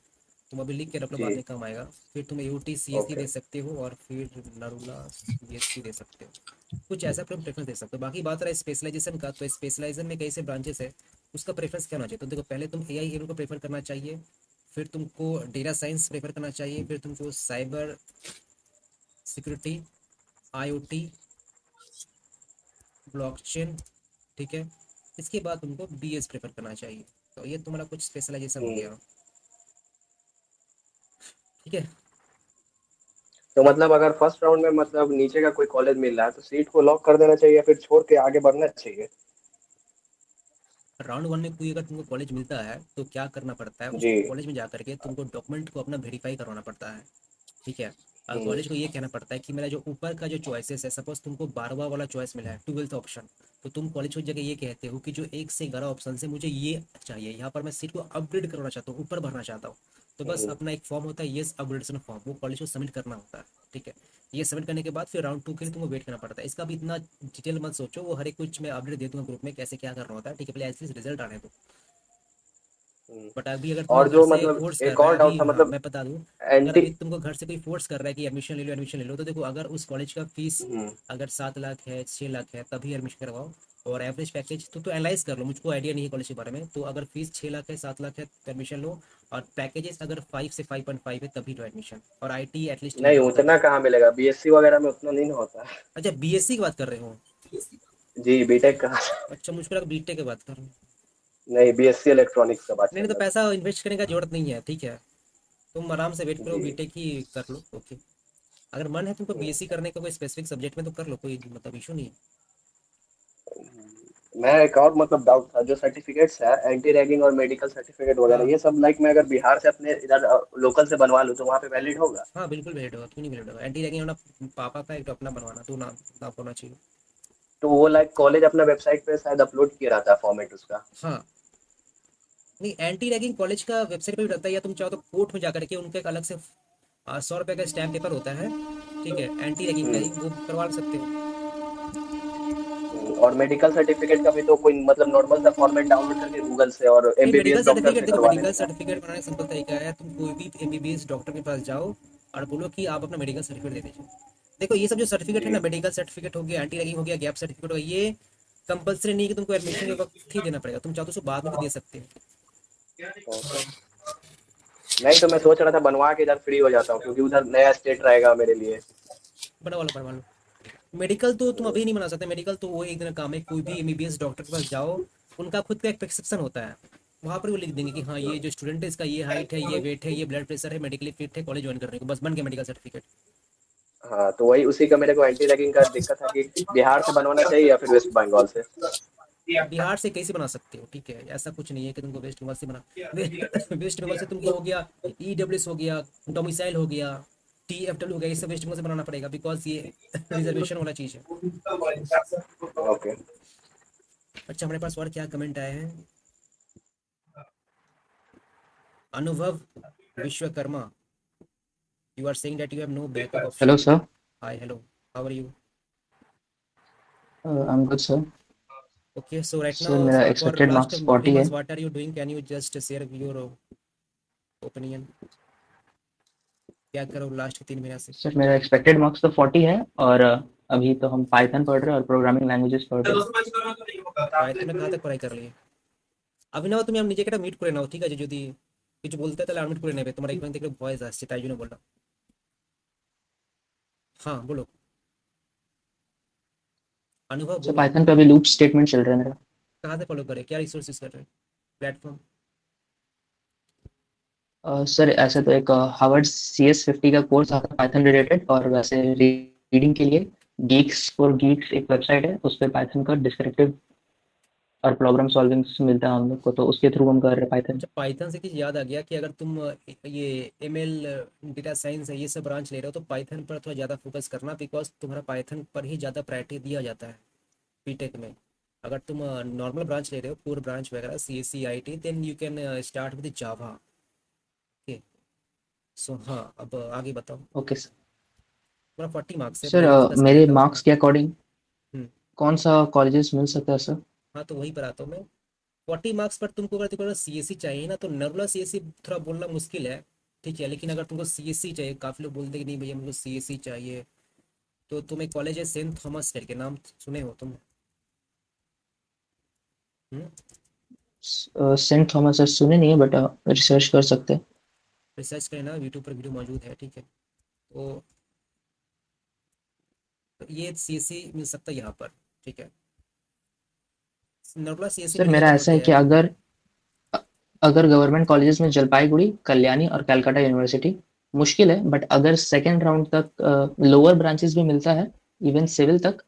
तुम अभी लिख के रख लो, बाद जी। में काम आएगा। फिर तुम एओटी सीएससी ओके। दे सकते हो, और फिर नरूला सीएससी दे सकते हो। कुछ ऐसा तुम प्रेफरेंस दे सकते हो। बाकी बात रहा है स्पेशलाइजेशन का, तो स्पेशलाइजेशन में कई से ब्रांचेस है, उसका प्रेफरेंस क्या होना चाहिए? तो देखो पहले तुम एआई एम को प्रेफर करना चाहिए, फिर तुमको डेटा साइंस प्रेफर करना चाहिए, फिर तुमको साइबर सिक्योरिटी, आईओटी, ब्लॉकचेन। ठीक है। इसके बाद तुमको बीएस प्रेफर करना चाहिए। तो ये तुम्हारा कुछ स्पेशलाइजेशन हो हम्म। गया। ठीक है। तो मतलब अगर फर्स्ट राउंड में मतलब नीचे का कोई कॉलेज मिल रहा है तो सीट को लॉक कर देना चाहिए या फिर छोड़ के आगे बढ़ना चाहिए? राउंड 1 में कोई अगर तुमको कॉलेज मिलता है तो क्या करना पड़ता है, उस जी। कॉलेज में जाकर के तुमको डॉक्यूमेंट को अपना वेरीफाई करवाना पड़ता है। ठीक है। हम्म। कॉलेज को ये कहना पड़ता है कि मेरा जो ऊपर का जो चॉइसेस है, सपोज तुमको 12वां वाला चॉइस मिला है, 12th ऑप्शन, तो तुम कॉलेज को जगह ये कहते हो कि जो 1 से 11 ऑप्शन से मुझे ये चाहिए, यहाँ पर मैं सीट को अपग्रेड करना चाहता हूँ, ऊपर भरना चाहता हूँ। तो बस हम्म। अपना एक फॉर्म होता है, येस अपग्रेडेशन फॉर्म, वो कॉलेज को सबमिट करना होता है। ठीक है। ये सबमिट करने के बाद फिर राउंड 2 के लिए तुमको वेट करना पड़ता है। इसका भी इतना डिटेल मत सोचो, वो हर एक कुछ मैं अपडेट दे दूंगा ग्रुप में कैसे क्या करना होता है। ठीक है, पहले एटलीस्ट रिजल्ट आने दो। हम्म। बट अभी अगर तुम्हें और घर जो से मतलब फोर्स कर एक रहा है, और अभी डाउट था हाँ मतलब मैं बता दूं, अगर एंटी। अभी तुमको घर से कोई फोर्स कर रहा है कि एडमिशन ले लो एडमिशन ले लो, तो देखो अगर उस कॉलेज का फीस हम्म। अगर 7 लाख है 6 लाख है तभी एडमिशन करवाओ। और एवरेज पैकेज तो एनालाइज कर लो, मुझको आइडिया नहीं है कॉलेज के बारे में, तो अगर फीस 6 लाख है 7 लाख है तो एडमिशन लो। और पैकेजेस अगर 5 से 5.5 है तभी लो एडमिशन, और आईटी एटलीस्ट नहीं, मिनिमम उतना तभी। कहाँ मिलेगा, बीएससी वगैरह में उतना नहीं ना होता है। अच्छा बीएससी की बात कर रहे हो? जी, बीटेक का। अच्छा मुझको लगा बीटेक की बात कर रहे हो। नहीं, बीएससी इलेक्ट्रॉनिक्स का बात नहीं चल नहीं, तो रहा था। पैसा इन्वेस्ट करने का जरूरत नहीं है। ठीक है। तुम आराम से वेट करो, जी। बीटेक ही कर लो। ओके। अगर मन है तुमको हम्म। बीएससी करने का कोई स्पेसिफिक सब्जेक्ट में तो कर लो, कोई मतलब इशू नहीं है। मैं एक और मतलब डाउट था, जो सर्टिफिकेट्स है एंटी रैगिंग और मेडिकल सर्टिफिकेट वगैरह, हाँ ये सब लाइक मैं अगर बिहार से अपने इधर लोकल से बनवा लूँ तो वहाँ पे वैलिड होगा? हाँ बिल्कुल वैलिड होगा, क्यों नहीं वैलिड होगा? एंटी रैगिंग अपना पापा का एक तो अपना बनवाना, तो नाम नाम होना चाहिए। तो वो लाइक कॉलेज अपना वेबसाइट पे शायद अपलोड किया रहता है फॉर्मेट उसका। हाँ। नहीं एंटी रैगिंग कॉलेज का वेबसाइट पे भी रहता है, या तुम चाहो तो कोर्ट में जाकर के उनका एक अलग से 100 रुपये का स्टैम्प पेपर होता है। ठीक है, एंटी रैगिंग का ही, हम्म। वो करवा सकते हो। और मेडिकल सर्टिफिकेट का भी तो कोई मतलब नॉर्मल सा फॉर्मेट डाउनलोड करके गूगल से और नहीं मेडिकल एमबीबीएस डॉक्टर सर्टिफिकेट, से देखो करवा मेडिकल लेने का? सर्टिफिकेट बनाने का सिंपल तरीका है, तुम कोई भी एमबीबीएस डॉक्टर के पास जाओ और बोलो कि आप अपना मेडिकल सर्टिफिकेट दे दीजिए। देखो ये सब जो सर्टिफिकेट है जी। ना, मेडिकल सर्टिफिकेट हो गया, एंटी रैगिंग हो गया, गैप सर्टिफिकेट हो गया, ये कंपलसरी नहीं है कि तुमको एडमिशन के वक्त ही देना पड़ेगा, तुम चाहो तो उसको बाद में भी दे सकते हो। ओके। नहीं, तो मैं सोच रहा था बनवा के इधर फ्री हो जाता हूँ, क्योंकि उधर नया स्टेट रहेगा मेरे लिए। बनवा लो बनवा लो। मेडिकल तो तुम हम्म। अभी नहीं बना सकते, मेडिकल तो वो एक दिन का काम है, कोई भी एमबीबीएस डॉक्टर के पास जाओ, उनका खुद का एक प्रिस्क्रिप्शन होता है, वहाँ पर वो लिख देंगे कि हाँ ये जो स्टूडेंट है इसका ये हाइट है, ये वेट है, ये ब्लड प्रेशर है, मेडिकली फिट है कॉलेज ज्वाइन करने को, बस बन गया मेडिकल सर्टिफिकेट। हाँ, तो वही उसी का मेरे को एंटी रैगिंग का दिक्कत है कि बिहार से बनवाना चाहिए या फिर वेस्ट बंगाल से। बिहार से कैसे बना सकते हो, ठीक है, ऐसा कुछ नहीं है कि तुमको वेस्ट बंगाल से बना वेस्ट बंगाल से तुमको हो गया ईडब्ल्यूएस हो गया, डोमिसाइल हो गया, टीएफडब्ल्यू हो गया, ये सब वेस्ट बंगाल से बनाना पड़ेगा बिकॉज ये रिजर्वेशन वाला चीज है। ओके। अच्छा हमारे पास और क्या कमेंट आए हैं। अनुभव Vishwakarma, you are saying that you have no backup Hello, option. sir. Hi, hello, how are you? I'm good, sir. Okay, so right Sir, now मेरा for expected last marks 3 40 है. months what are you doing, can you just share your opinion, क्या करो last 3 महीने से। Sir मेरा expected marks तो 40 है और अभी तो हम पाइथन पढ़ रहे हैं और प्रोग्रामिंग लैंग्वेजेस पढ़ रहे हैं. পাইথন कहाँ तक पढ़ाई कर लिए অভিনব, তুমি আমি নিজেকে একটা মিট করে নাও, ঠিক আছে, যদি কিছু বলতে তাহলে আনমিট করে নেবে, তোমার এখান থেকে ভয়েস আসছে তাই জন্য বললাম। हाँ बोलो अनुभव, सर बोलो पाइथन पे अभी लूप स्टेटमेंट चल रहा है मेरा. कहाँ से फॉलो करे, क्या रिसोर्सेज कर रहे हैं, प्लेटफॉर्म। सर ऐसे तो एक हार्वर्ड CS50 का कोर्स आता है पाइथन रिलेटेड, और वैसे रीडिंग के लिए गीक्स फॉर गीक्स एक वेबसाइट है, उस पे पाइथन का डिस्क्रिप्टिव और प्रॉब्लम सॉल्विंग मिलता है हम लोग को, तो उसके थ्रू हम कर रहे हैं पाइथन. अच्छा पाइथन से कुछ याद आ गया कि अगर तुम ये एमएल डेटा साइंस है ये सब ब्रांच ले रहे हो तो पाइथन पर थोड़ा ज़्यादा फोकस करना बिकॉज तुम्हारा पाइथन पर ही ज़्यादा प्रायोरिटी दिया जाता है बीटेक में। अगर तुम नॉर्मल ब्रांच ले रहे हो कोर ब्रांच वगैरह CSC IT then you can start with Java. Okay so हाँ अब आगे बताओ। Okay sir. तुम्हारा 40 मार्क्स है, सर पहले डिस्कस कर मेरे लिया था उसमें। मार्क्स के अकॉर्डिंग हम्म, कौन सा कॉलेजेस मिल सकता है सर? हाँ तो वही पर आता हूँ मैं। 40 मार्क्स पर तुमको अगर तुमको CSC चाहिए ना तो नर्मला CSC थोड़ा बोलना मुश्किल है, ठीक है, लेकिन अगर तुमको CSC चाहिए, काफ़ी लोग बोलते हैं कि नहीं भैया मुझको CSC चाहिए, तो तुम एक कॉलेज है सेंट थॉमस करके, नाम सुने हो तुम? हम्म, सेंट थॉमस सर सुने नहीं है, बट रिसर्च कर सकते हैं. रिसर्च करना, यूट्यूब पर वीडियो मौजूद है, ठीक है। तो ये CSC मिल सकता है यहाँ पर, ठीक है, नर्मला CSC सर मिल गया मेरा तो ऐसा है बढ़िया कि है। अगर गवर्नमेंट कॉलेजेस में जलपाईगुड़ी, कल्याणी और कलकत्ता यूनिवर्सिटी मुश्किल है, बट अगर सेकेंड राउंड तक लोअर ब्रांचेस भी मिलता है, इवन सिविल तक,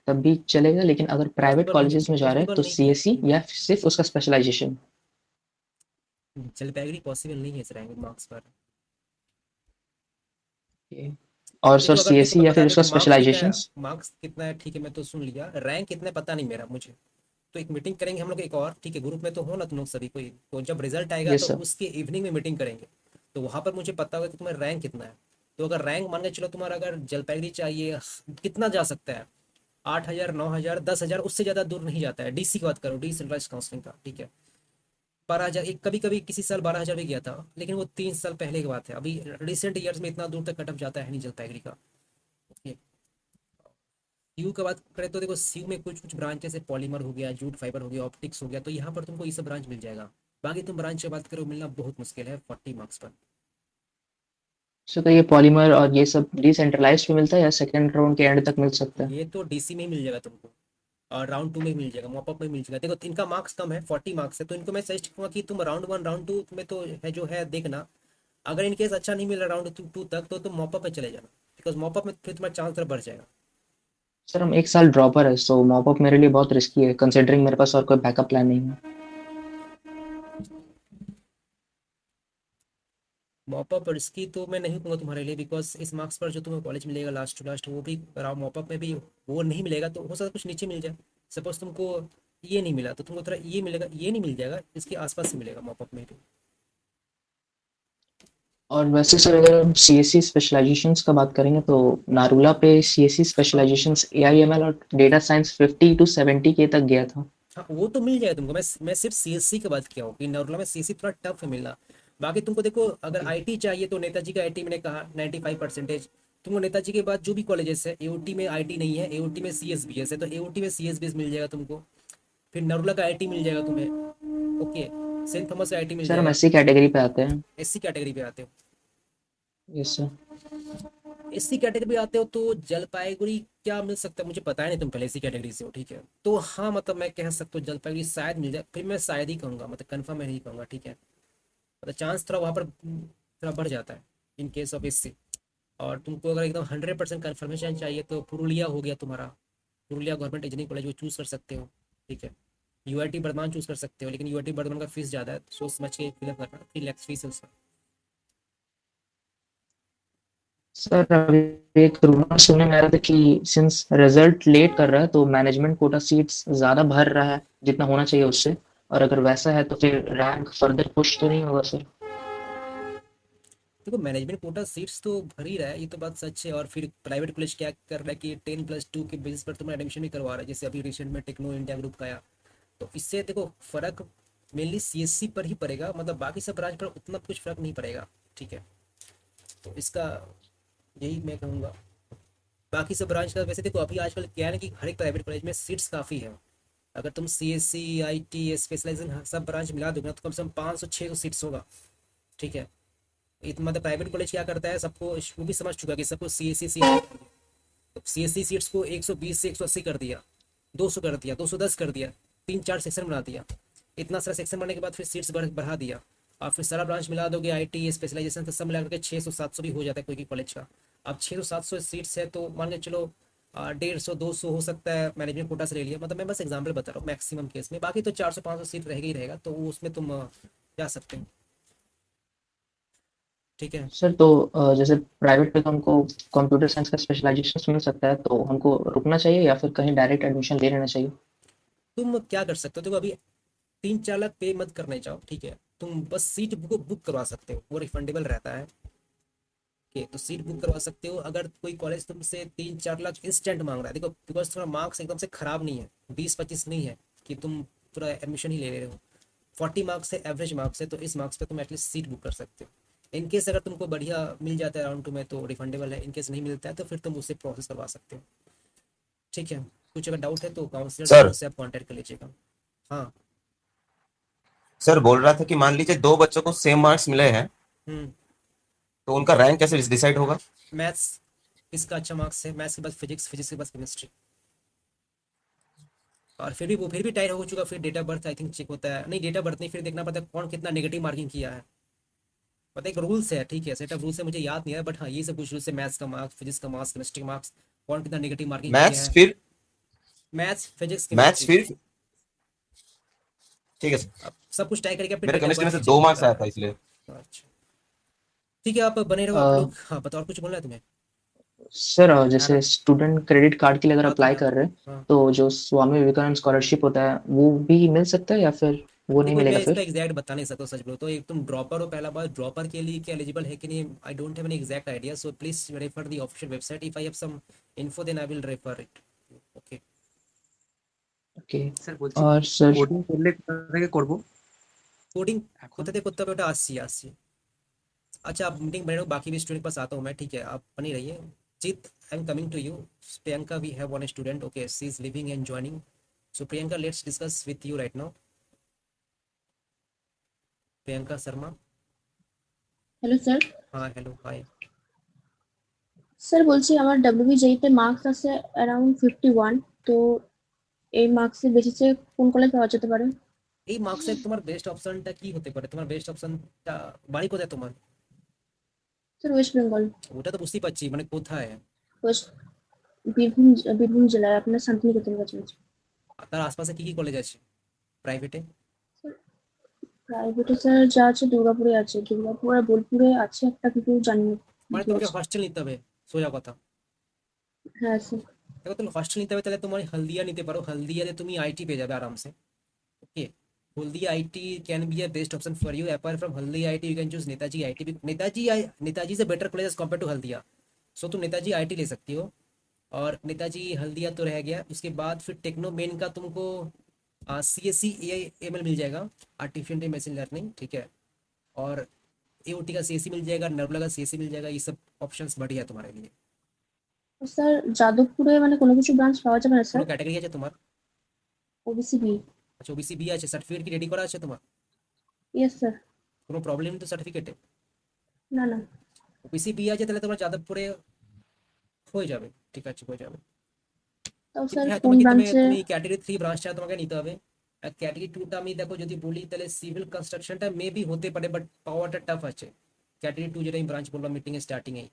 तब भी चलेगा. लेकिन अगर प्राइवेट पॉसिबल नहीं है, कॉलेजेस में जा रहे हैं पॉसिबल तो नहीं है, CSC या सिर्फ उसका स्पेशलाइजेशन. जलपाईगुड़ी पॉसिबल नहीं है इस रैंक मार्क्स पर। और सर देखो अगर देखो मैं CSC या बता फिर उसका देखो स्पेशलाइजेशन. मार्क्स कितना है, ठीक है मैं तो सुन लिया, रैंक कितना है पता नहीं मेरा मुझे, तो एक मीटिंग करेंगे हम लोग एक और, ठीक है, ग्रुप में तो हो ना तुम लोग सभी कोई, तो जब रिजल्ट आएगा यस तो सर. उसके इवनिंग में मीटिंग करेंगे, तो वहां पर मुझे पता होगा कि तुम्हारा रैंक कितना है। तो अगर रैंक मान के चलो तुम्हारा अगर जलपाईगुड़ी चाहिए, कितना जा सकता है, 8,000 9,000 10,000, उससे ज्यादा दूर नहीं जाता है, DC की बात करो, डिसेंट्रलाइज्ड काउंसलिंग का, ठीक है। 12,000, एक कभी कभी किसी साल 12,000 भी गया था, लेकिन वो 3 साल पहले की बात है, अभी रिसेंट ईयर्स में इतना दूर तक कटअप जाता है नहीं जलपाईगुड़ी का। सीयू की बात करें तो देखो सीयू में कुछ कुछ ब्रांचेस है, पॉलीमर हो गया, जूट फाइबर हो गया, ऑप्टिक्स हो गया, तो यहाँ पर तुमको ये सब ब्रांच मिल जाएगा। बाकी तुम ब्रांच की बात करो मिलना बहुत मुश्किल है 40 मार्क्स पर। सर तो ये पॉलीमर और ये सब डिसेंट्रलाइज्ड भी मिलता है या सेकेंड राउंड के एंड तक मिल सकता है? ये तो DC में ही मिल जाएगा तुमको, और राउंड 2 में ही मिल जाएगा, मॉपअप में मिल जाएगा। देखो इनका मार्क्स कम है, 40 मार्क्स है, तो इनको मैं सजेस्ट करूँगा कि तुम राउंड 1 राउंड 2 में तो है जो है देखना, अगर इनकेस अच्छा नहीं मिल रहा राउंड 2 तक तो तुम मॉपअप में चले जाना, बिकॉज मॉपअप में फिर तुम्हारा चांस बढ़ जाएगा। सर हम एक साल ड्रॉपर है, सो मॉप अप मेरे लिए बहुत रिस्की है, कंसिडरिंग मेरे पास और कोई बैकअप प्लान नहीं है. मॉपअप रिस्की तो मैं नहीं कहूँगा तुम्हारे लिए, बिकॉज इस मार्क्स पर जो तुम्हें कॉलेज मिलेगा लास्ट टू लास्ट, वो भी मॉपअप में भी वो नहीं मिलेगा, तो हो सकता है कुछ नीचे मिल जाए। सपोज तुमको ये नहीं मिला तो तुमको थोड़ा ये मिलेगा, ये नहीं मिल जाएगा, इसके आसपास से मिलेगा मॉपअप में भी। और वैसे सर अगर हम CSC स्पेशलाइजेशंस का बात करेंगे तो नारुला पे CSC स्पेशलाइजेशंस AIML और डेटा साइंस 50 to 70 के तक गया था. हाँ वो तो मिल जाएगा तुमको, मैं सिर्फ CSC की बात किया हूँ कि नरोला में CSC थोड़ा टफ है मिलना। बाकी तुमको देखो अगर IT चाहिए तो नेताजी का IT मैंने कहा 95%। तुमको नेताजी के बाद जो भी कॉलेजेस है, AOT में IT नहीं है, AOT में CSBS है, तो AOT में CSBS मिल जाएगा तुमको, फिर नरोला का IT मिल जाएगा तुम्हें, ओके, सेंट थॉमस का IT मिल सर हम जाएगा। SC कैटेगरी पे आते हैं. SC कैटेगरी पे आते हो, यस सर. SC कैटेगरी पे आते हो तो जलपाईगुड़ी क्या मिल सकता है मुझे पता है नहीं, तुम पहले SC कैटेगरी से हो, ठीक है, तो हाँ मतलब मैं कह सकता हूँ जलपाईगुड़ी शायद मिल जाए, फिर मैं शायद ही कहूँगा, मतलब कंफर्म मैं नहीं कहूँगा, ठीक है, मतलब चांस थोड़ा वहाँ पर थोड़ा बढ़ जाता है इन केस ऑफ SC। और तुमको अगर एकदम 100% कन्फर्मेशन चाहिए तो पुरुलिया हो गया तुम्हारा, पुरुलिया गवर्नमेंट इंजीनियरिंग कॉलेज वो चूज़ कर सकते हो, ठीक है। यूआईटी बर्धमान चूज कर सकते हो, लेकिन यूआईटी बर्धमान का फीस ज़्यादा है, सोच समझ के फिलअप करना, 3 लाख फीस है उसका। सर अभी एक रूमर सुनने में आ रहा था कि सिंस रिजल्ट लेट कर रहा है तो मैनेजमेंट कोटा सीट्स ज़्यादा भर रहा है जितना होना चाहिए उससे, और अगर वैसा है तो फिर रैंक फर्दर पुश तो नहीं होगा सर? देखो मैनेजमेंट कोटा सीट्स तो भर ही रहा है, ये तो बात सच है। और फिर प्राइवेट कॉलेज क्या कर रहा है कि 10+2 के बेसिस पर तुम्हें एडमिशन भी करवा रहा है, जैसे अभी रिसेंट में टेक्नो इंडिया ग्रुप का आया। तो इससे देखो फर्क मेनली सीएससी पर ही पड़ेगा, मतलब बाकी सब ब्रांच पर उतना कुछ फर्क नहीं पड़ेगा, ठीक है। तो इसका यही मैं कहूँगा। बाकी सब ब्रांच का वैसे देखो अभी आजकल क्या है ना कि हर एक प्राइवेट कॉलेज में सीट्स काफ़ी है। अगर तुम सीएससी आईटी स्पेशलाइजेशन सब ब्रांच मिला दोगे ना तो कम से कम 500-600 सीट्स होगा, ठीक है। मतलब प्राइवेट कॉलेज क्या करता है, सबको वो भी समझ चुका है कि सबको सीएससी सीट, सीएससी सीट्स को 120 से 180 कर दिया, 200 कर दिया, 210 कर दिया, 3-4 सेक्शन बना दिया। इतना सारा सेक्शन बनाने के बाद फिर सीट्स बढ़ा दिया, और फिर सारा ब्रांच मिला दोगे आईटी स्पेशलाइजेशन तो सब मिला करके 600-700 भी हो जाता है कोई कॉलेज का। अब 600-700 सीट्स है तो मान के चलो 150-200 हो सकता है मैनेजमेंट कोटा से ले लिया, मतलब मैं बस एग्जाम्पल बता रहा हूँ मैक्सिमम केस में। बाकी तो 400-500 सीट रहेगा ही रहेगा, तो वो उसमें तुम जा सकते हो, ठीक है। सर तो जैसे प्राइवेट पे तो हमको कंप्यूटर साइंस का स्पेशलाइजेशन मिल सकता है, तो हमको रुकना चाहिए या फिर कहीं डायरेक्ट एडमिशन ले लेना चाहिए? तुम क्या कर सकते हो, देखो अभी 3-4 लाख पे मत करने जाओ, ठीक है। तुम बस सीट बुक करवा सकते हो, वो रिफंडेबल रहता है, ठीक है। तो सीट बुक करवा सकते हो। अगर कोई कॉलेज तुमसे 3-4 लाख इंस्टेंट मांग रहा है, देखो बिकॉज तुम्हारा मार्क्स एकदम से खराब नहीं है, 20-25 नहीं है कि तुम पूरा एडमिशन ही ले रहे हो, 40 मार्क्स है, एवरेज मार्क्स है, तो इस मार्क्स पे तुम एटलीस्ट सीट बुक कर सकते हो। इन केस अगर तुमको बढ़िया मिल जाता है राउंड 2 में तो रिफंडेबल है, इन केस नहीं मिलता है तो फिर तुम उससे प्रोसेस करवा सकते हो, ठीक है। कुछ अगर डाउट है तो काउंसलर सर से आप कॉन्टैक्ट कर लीजिएगा। हाँ। सर बोल रहा था कि मान लीजिए दो बच्चों को सेम मार्क्स मिले हैं, हम्म। तो उनका रैंक कैसे डिसाइड होगा? मैथ्स किसका अच्छा मार्क्स है, मैथ्स के बाद फिजिक्स, फिजिक्स के बाद केमिस्ट्री। और फिर भी वो फिर भी टाइट हो चुका, फिर date of birth I think check होता है, नहीं डेट ऑफ बर्थ नहीं, फिर देखना पड़ता है कौन कितना नेगेटिव मार्किंग किया है। पता है एक रूल्स है, ठीक है, सेट ऑफ रूल्स है, मुझे याद नहीं है, बट हाँ ये सब कुछ रूल्स है, मैथ्स का मार्क्स, फिजिक्स का मार्क्स, केमिस्ट्री का मार्क्स, कौन कितना नेगेटिव मार्किंग किया मैथ्स है। फिर मैथ्स फिजिक्स मैथ्स केमिस्ट्री, फिर ठीक है सर। अब सब कुछ टाइप करके फिर मेरे डेट ऑफ केमिस्ट्री में बर्थ से भी चेक 2 मार्क्स होता आया था इसलिए। है। अच्छा ठीक है, आप बने रहो आप लोग। हाँ बताओ, और कुछ बोलना है तुम्हें? सर है ना? जैसे स्टूडेंट क्रेडिट कार्ड के लिए अगर हाँ अप्लाई तुम्हें, कर रहे हैं हाँ। तो जो स्वामी विवेकानंद स्कॉलरशिप होता है वो भी मिल सकता है या फिर वो नहीं देखो मैं मिलेगा इसका फिर? एग्जैक्ट बता नहीं सकता सच बोलो तो, एक तुम ड्रॉपर हो, पहला बात ड्रॉपर के लिए क्या एलिजिबल है कि नहीं, I don't have any exact idea, so please refer the official website, if I have some info then I will refer it, okay. Okay. Sir বলছি और सर কোডিং করলে কোথা থেকে করবো कोडिंग এখন? कोथा ते कुत्ता बेटा आसी। अच्छा आप मीटिंग बने रहो, बाकी भी स्टूडेंट के पास आता हूँ मैं, ठीक है, आप बनी रहिए। Jeet I am coming to you. Priyanka we have one student, okay, she is living and joining. So Priyanka let's discuss with you right now. Priyanka Sharma. Hello sir. हाँ हेलो हाय। স্যার বলছি আমার WBJতে মার্কস আছে অ্যারাউন্ড 51, তো এই মার্কসের বেসিসে কোন কলেজ পাওয়া যেতে পারে? এই মার্কসের তোমার বেস্ট অপশনটা কি হতে পারে, তোমার বেস্ট অপশনটা বাড়ি কোথায় তোমার? স্যার ওয়েস্ট বেঙ্গল, ওটা তো বুঝতেই পারছি, মানে কোথায়? ওয়েস্ট বীরভূম, বীরভূম জেলায় আপনার শান্তিনিকেতন কাছে আছে। আর তার আশপাশে কি কি কলেজ আছে প্রাইভেটে? স্যার প্রাইভেটে স্যার যা আছে দুর্গাপুরে আছে, দুর্গাপুর আর বোলপুরে আছে একটা, কিন্তু জানি না মানে কি তোমাকে আছে। হস্টেল নিতে হবে, সোজা কথা। হ্যাঁ স্যার। দেখো তুমি হস্টেল নিতে হবে তাহলে তোমার হলদিয়া নিতে পারো, হলদিয়াতে তুমি আইটি পেয়ে যাবে আরামসে, okay. Haldia IT can be a best option for you, apart from Haldia IT you can choose Netaji IT, Netaji से better college compare to Haldia, so तुम नेताजी आईटी ले सकती हो। और नेताजी हल्दिया तो रह गया, उसके बाद फिर टेक्नो मेन का तुमको C S C A M L मिल जाएगा, आर्टिफिशियल मशीन लर्निंग, ठीक है। और ए ओ टी का सी एस सी मिल जाएगा, नर्मला का सी एस सी मिल जाएगा, ये सब ऑप्शंस बढ़िया है तुम्हारे लिए। তো স্যার যাদবপুরে মানে কোনো কিছু ব্রাঞ্চ পাওয়া যাবে না কোনো স্যার? ক্যাটাগরি আছে তোমার? OBC B. আচ্ছা ওবিসি বি আছে, সার্টিফিকেট কি রেডি করা আছে তোমার? Yes sir. কোনো প্রবলেম তো সার্টিফিকেটে? না না। ওবিসি বি আছে তাহলে তোমার যাদবপুরে হয়ে যাবে, ঠিক আছে হয়ে যাবে। তাও কিন্তু স্যার হ্যাঁ কোন তোমাকে তুমি ব্রাঞ্চে? তুমি ক্যাটাগরি 3 ব্রাঞ্চটা তোমাকে নিতে হবে। আর ক্যাটাগরি 2টা আমি দেখো যদি বলি তাহলে সিভিল কনস্ট্রাকশনটা মেবি হতে পারে, বাট পাওয়াটা টাফ আছে। ক্যাটাগরি 2 যেটা আমি ব্রাঞ্চ বললাম মিটিং এর স্টার্টিং এ।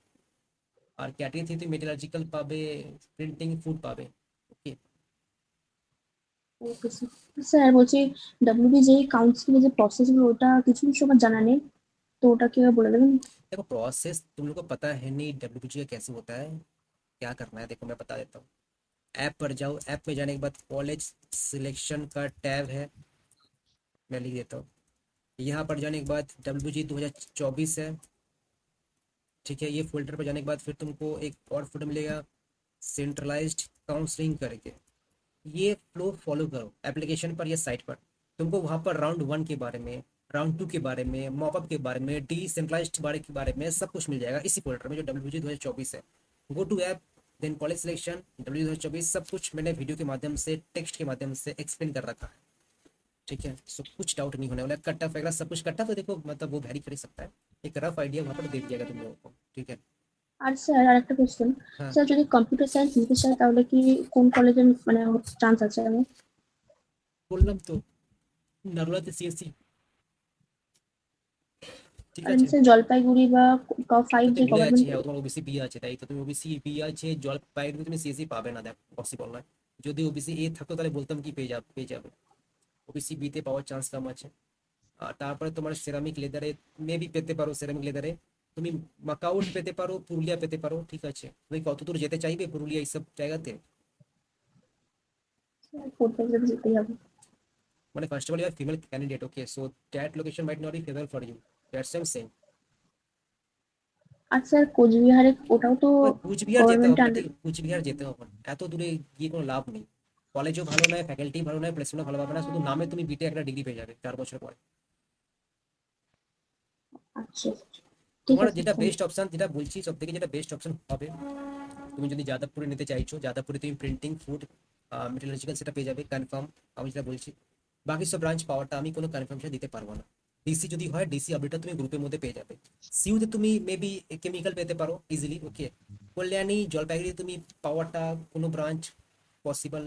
আর ক্যাটাগরি 3 তুমি মেটালার্জিক্যাল পাবে, প্রিন্টিং, ফুড পাবে, ওকে। Okay sir. স্যার বলছি WBJEE কাউন্সিলিং যে প্রসেস গুলো ওটা কিছু কিছু আমার জানা নেই, তো ওটা কিভাবে বলে দেবেন? देखो प्रोसेस तुम लोग को पता है नहीं डब्ल्यूबीजी का कैसे होता है, क्या करना है देखो मैं बता देता हूँ। ऐप पर जाओ, ऐप पे जाने के बाद कॉलेज सिलेक्शन का टैब है, मैं लिख देता हूँ। यहाँ पर जाने के बाद WBG 2024 है, ठीक है। ये फोल्डर पर जाने के बाद फिर तुमको एक और फोल्डर मिलेगा सेंट्रलाइज्ड काउंसलिंग करके। ये फ्लो फॉलो करो एप्लीकेशन पर या साइट पर। तुमको वहाँ पर राउंड 1 के बारे में, राउंड 2 के बारे में, मॉपअप के बारे में, डिसेंट्रलाइज्ड बारे के बारे में सब कुछ मिल जाएगा इसी फोल्डर में जो WBG 2024 है। Go to app, then college selection, WBG 2024, सब कुछ मैंने वीडियो के माध्यम से, टेक्स्ट के माध्यम से एक्सप्लेन कर रखा है, ठीक है। सो कुछ डाउट नहीं होने वाला। कट ऑफ वगैरह सब कुछ कट ऑफ तो देखो मतलब वो वैरी कर ही सकता है, एक रफ आइडिया वहाँ पर दे दिएगा तुम लोगों को, ठीक है। আর স্যার আর একটা কোশ্চেন, হ্যাঁ স্যার যদি কম্পিউটার সায়েন্স নিতে চাই তাহলে কি কোন কলেজে মানে চান্স আছে আমার? বললাম তো নারুলাতে সিএসসি, ঠিক আর আছে। স্যার জলপাইগুড়ি বা টপ 5 তো যে ভুলে যাচ্ছি, গভর্নমেন্ট। হ্যাঁ তোমার ওবিসি বি আছে, তাই তো তুমি ওবিসি বি আছে জলপাইগুড়ি, তুমি সিএসসি পাবে না, দেখ পসিবল নয়। যদি ওবিসি এ থাকতো তাহলে বলতাম কি পেয়ে যাবে। ওবিসি বি তে পাওয়ার চান্স কম আছে। আর তারপরে তোমার সেরামিক লেদারে মেবি পেতে পারো, সেরামিক লেদারে তুমি মাকাউট পেতে পারো, পুরুলিয়া পেতে পারো, ঠিক আছে। তুমি কত দূর যেতে চাইবে পুরুলিয়া এইসব জায়গাতে? ফোর্থ এক্সাম যেতেই হবে। মানে first of all you are female candidate, okay, so that location might not be favour for you, that's I am saying. আর স্যার কোচবিহারে ওটাও তো ওই কুচবিহার যেতে হবে গভর্নমেন্টের না, আন্ডার। ঠিক কুচবিহার যেতে হবে না, এত দূরে গিয়ে কোনো লাভ নেই। কলেজও ভালো নয়, ফ্যাকাল্টি ভালো নয়, প্লেসমেন্টও ভালো পাবে না, শুধু নামে তুমি বিটে একটা ডিগ্রি পেয়ে যাবে 4 বছর পরে। আচ্ছা ঠিক তোমার আছে যেটা স্যার। বেস্ট অপশন, যেটা বলছি সব থেকে যেটা বেস্ট অপশন হবে, তুমি যদি যাদবপুরে নিতে চাইছো, যাদবপুরে তুমি প্রিন্টিং, ফুড, মেটালজিক্যাল সেটা পেয়ে যাবে কনফার্ম, আমি যেটা বলছি। বাকি সব ব্রাঞ্চ পাওয়ারটা আমি কোনো কনফার্মেশন দিতে পারবো না। ডিসি যদি হয় ডিসি আপডেটটা তুমি গ্রুপের মধ্যে পেয়ে যাবে। সিউতে তুমি মেবি কেমিক্যাল পেতে পারো ইজিলি, ওকে। কল্যাণী জলপাইগুড়ি তুমি পাওয়ারটা কোনো ব্রাঞ্চ পসিবল,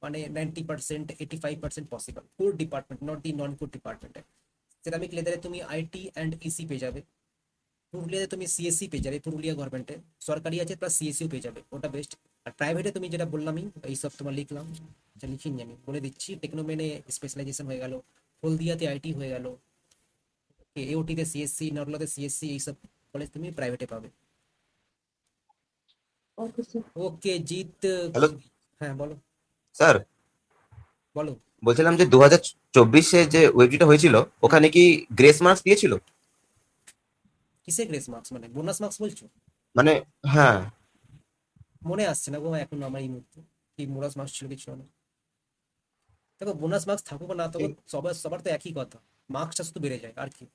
মানে 90% 85% possible, core department not the non core ডিপার্টমেন্টে। সেরামিক লেদারে তুমি আইটি অ্যান্ড ইসি পেয়ে যাবে। পুরুলিয়াতে তুমি সিএসসি পেয়ে যাবে, পুরুলিয়া গভর্নমেন্টে সরকারি আছে প্লাস সিএসসিও পেয়ে যাবে, ওটা বেস্ট। আর প্রাইভেটে তুমি যেটা বললামই এইসব তোমার লিখলাম, আচ্ছা লিখিনি আমি বলে দিচ্ছি। টেকনোমেনে স্পেশালাইজেশন হয়ে গেল, হলদিয়াতে আইটি হয়ে গেল, এওটিতে সিএসসি, নরলাতে সিএসসি, এইসব কলেজ তুমি প্রাইভেটে পাবে। Okay sir. ওকে জিত। হ্যালো হ্যাঁ বলো স্যার, বলো। বলছিলাম যে 2024-এ যে ওয়েবজিটা হয়েছিল ওখানে কি গ্রেস মার্কস দিয়েছিল? কিসে গ্রেস মার্কস মানে বোনাস মার্কস বলছো? মানে হ্যাঁ। মনে আসছে না গো এখন আমার এই মুহূর্তে কি বোনাস মার্কস ছিল কিছু না। দেখো বোনাস মার্কস থাকুক বা না থাকুক, সবার সবার তো একই কথা, মার্কসটা শুধু বেড়ে যায় আর কি।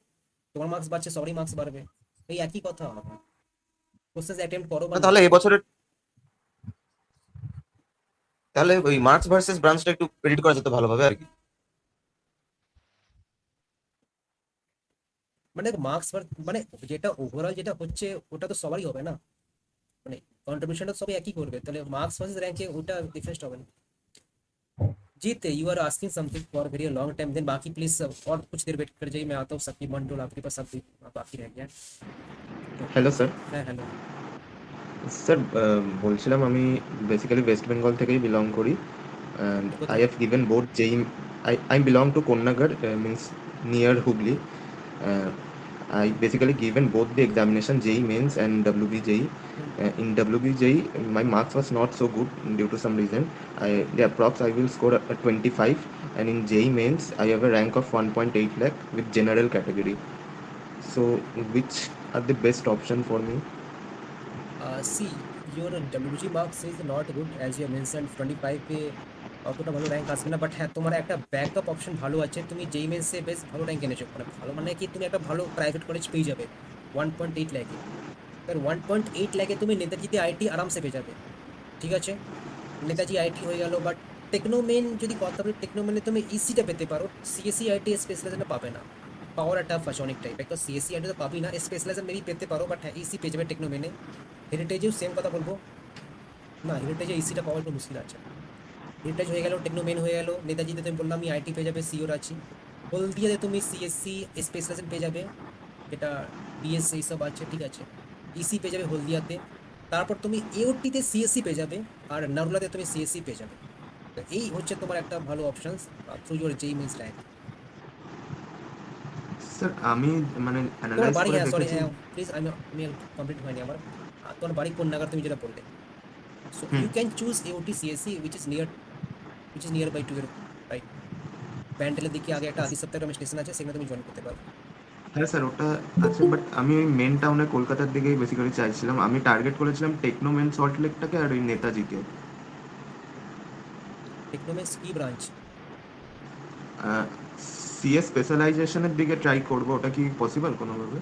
তোমার মার্কস বাড়ছে সবারই মার্কস বাড়বে, এই একই কথা হবে। কোশ্চেন অ্যাটেম্প্ট করো বা না, না তাহলে করো। এবছরের তাহলে ওই মার্কস ভার্সেস ব্রাঞ্চটা একটু প্রেডিক্ট করা যেত ভালোভাবে আর কি। মানে মার্কস মানে যেটা ওভারঅল যেটা হচ্ছে ওটা তো সবারই হবে না, মানে কন্ট্রিবিউশনটা সবাই একই করবে, তাহলে মার্কস ভার্সেস র্যাঙ্কে ওটা ডিফারেন্স হবে না। Jeet you are asking something for very long time, then बाकी प्लीज और कुछ देर वेट कर जाइए, मैं आता हूँ। सबकी मंडोल आपके पास सब बाकी रह गया। Hello sir. হ্যাঁ হ্যালো। স্যার বলছিলাম আমি বেসিক্যালি ওয়েস্ট বেঙ্গল থেকেই বিলং করি অ্যান্ড আই কোথায়? Have given both JEE. I belong to Konnagar means near Hooghly. I basically given both the examination JEE mains and WBJEE. In WBJEE my marks was not so good due to some reason. The approx I will score a 25, and in JEE mains I have a rank of 1.8 lakh with general category. So which are the best option for me? See, your WG marks is not good as you mentioned 25 पे অতটা ভালো rank আসবে না, but হ্যাঁ তোমার একটা backup option ভালো আছে, তুমি যেই মেন্সে বেশ ভালো র্যাঙ্ক এনেছো, মানে ভালো মানে কি তুমি একটা ভালো প্রাইভেট কলেজ পেয়ে যাবে 1.8 লাখে। এবার 1.8 লাখে তুমি নেতাজিতে আইটি আরামসে পেয়ে যাবে, ঠিক আছে। নেতাজি আইটি হয়ে গেল, বাট টেকনোমেন যদি কথা বলি টেকনোমেনে তুমি ইসিটা পেতে পারো, সিএসসি আইটি স্পেশালাইজেশনটা পাবে না, পাওয়ার টাফ আছে অনেকটাই, বিকজ সিএসসি আইটি তো পাবি না, স্পেশালাইজেশন মেবি পেতে পারো, বাট হ্যাঁ ইসি পেয়ে যাবে টেকনোমেনে। হেরিটেজেও সেম কথা বলবো, না হেরিটেজে ইসিটা পাওয়া একটু মুশকিল আছে। হেরিটেজ হয়ে গেল, টেকনোমেন হয়ে গেল, নেতাজিতে তুমি বললাম আমি আইটি পেয়ে যাবে, সিওর আছি। হলদিয়াতে তুমি সিএসসি স্পেশালাইজেশন পেয়ে যাবে, যেটা ডিএস এইসব আছে, ঠিক আছে। ইসি পেয়ে যাবে হলদিয়াতে, তারপর তুমি এওটিতে সিএসসি পেয়ে যাবে, আর নারুলাতে তুমি সিএসসি পেয়ে যাবে। তো এই হচ্ছে তোমার একটা ভালো option through your JEE means rank. Sir আমি মানে তোমার অ্যানালাইজ বাড়ি, করে হ্যাঁ সরি, দেখেছি। প্লিজ আমি আমি কমপ্লিট হয়নি আমার। তোমার বাড়ি কোন নাগার তুমি যেটা বললে? So hmm. You can choose AOT CSC which is near by to year, right? ব্যান্ডেলের দিকে আগে একটা আদি সপ্তাহের স্টেশন আছে, সেখানে তুমি জয়েন করতে পারো। হ্যাঁ স্যার ওটা আছে, বাট আমি ওই মেন টাউনে কলকাতার দিকেই বেসিক্যালি চাইছিলাম। আমি টার্গেট করেছিলাম টেকনোমেন সল্ট লেকটাকে আর ওই নেতাজিকে। টেকনোমেন্স কি ব্রাঞ্চ? সিএস স্পেশালাইজেশনের দিকে ট্রাই করবো, ওটা কি পসিবল কোনোভাবে?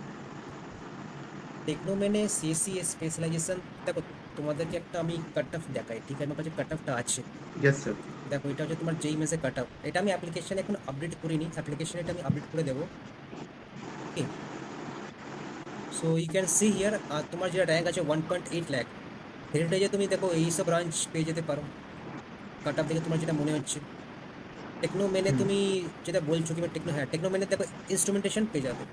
টেকনোমেনে সিএসসি স্পেশালাইজেশন, দেখো তোমাদেরকে একটা আমি কাট অফ দেখাই, ঠিক আছে? আমার কাছে কাট অফটা আছে, ইয়েস স্যার। দেখো এটা হচ্ছে তোমার যেই মেসে কাট অফ। এটা আমি অ্যাপ্লিকেশনে এখন আপডেট করিনি, অ্যাপ্লিকেশনে এটা আমি আপডেট করে দেবো। Okay, so you can see here তোমার যেটা র্যাঙ্ক আছে 1.8 লাখ। হেরিটেজে তুমি দেখো এই সব ব্রাঞ্চ পেয়ে যেতে পারো কাট অফ দেখে তোমার যেটা মনে হচ্ছে। টেকনো মেনে তুমি যেটা বলছো কি টেকনো, হ্যাঁ টেকনো মেনে দেখো ইনস্ট্রুমেন্টেশন পেয়ে যাবে।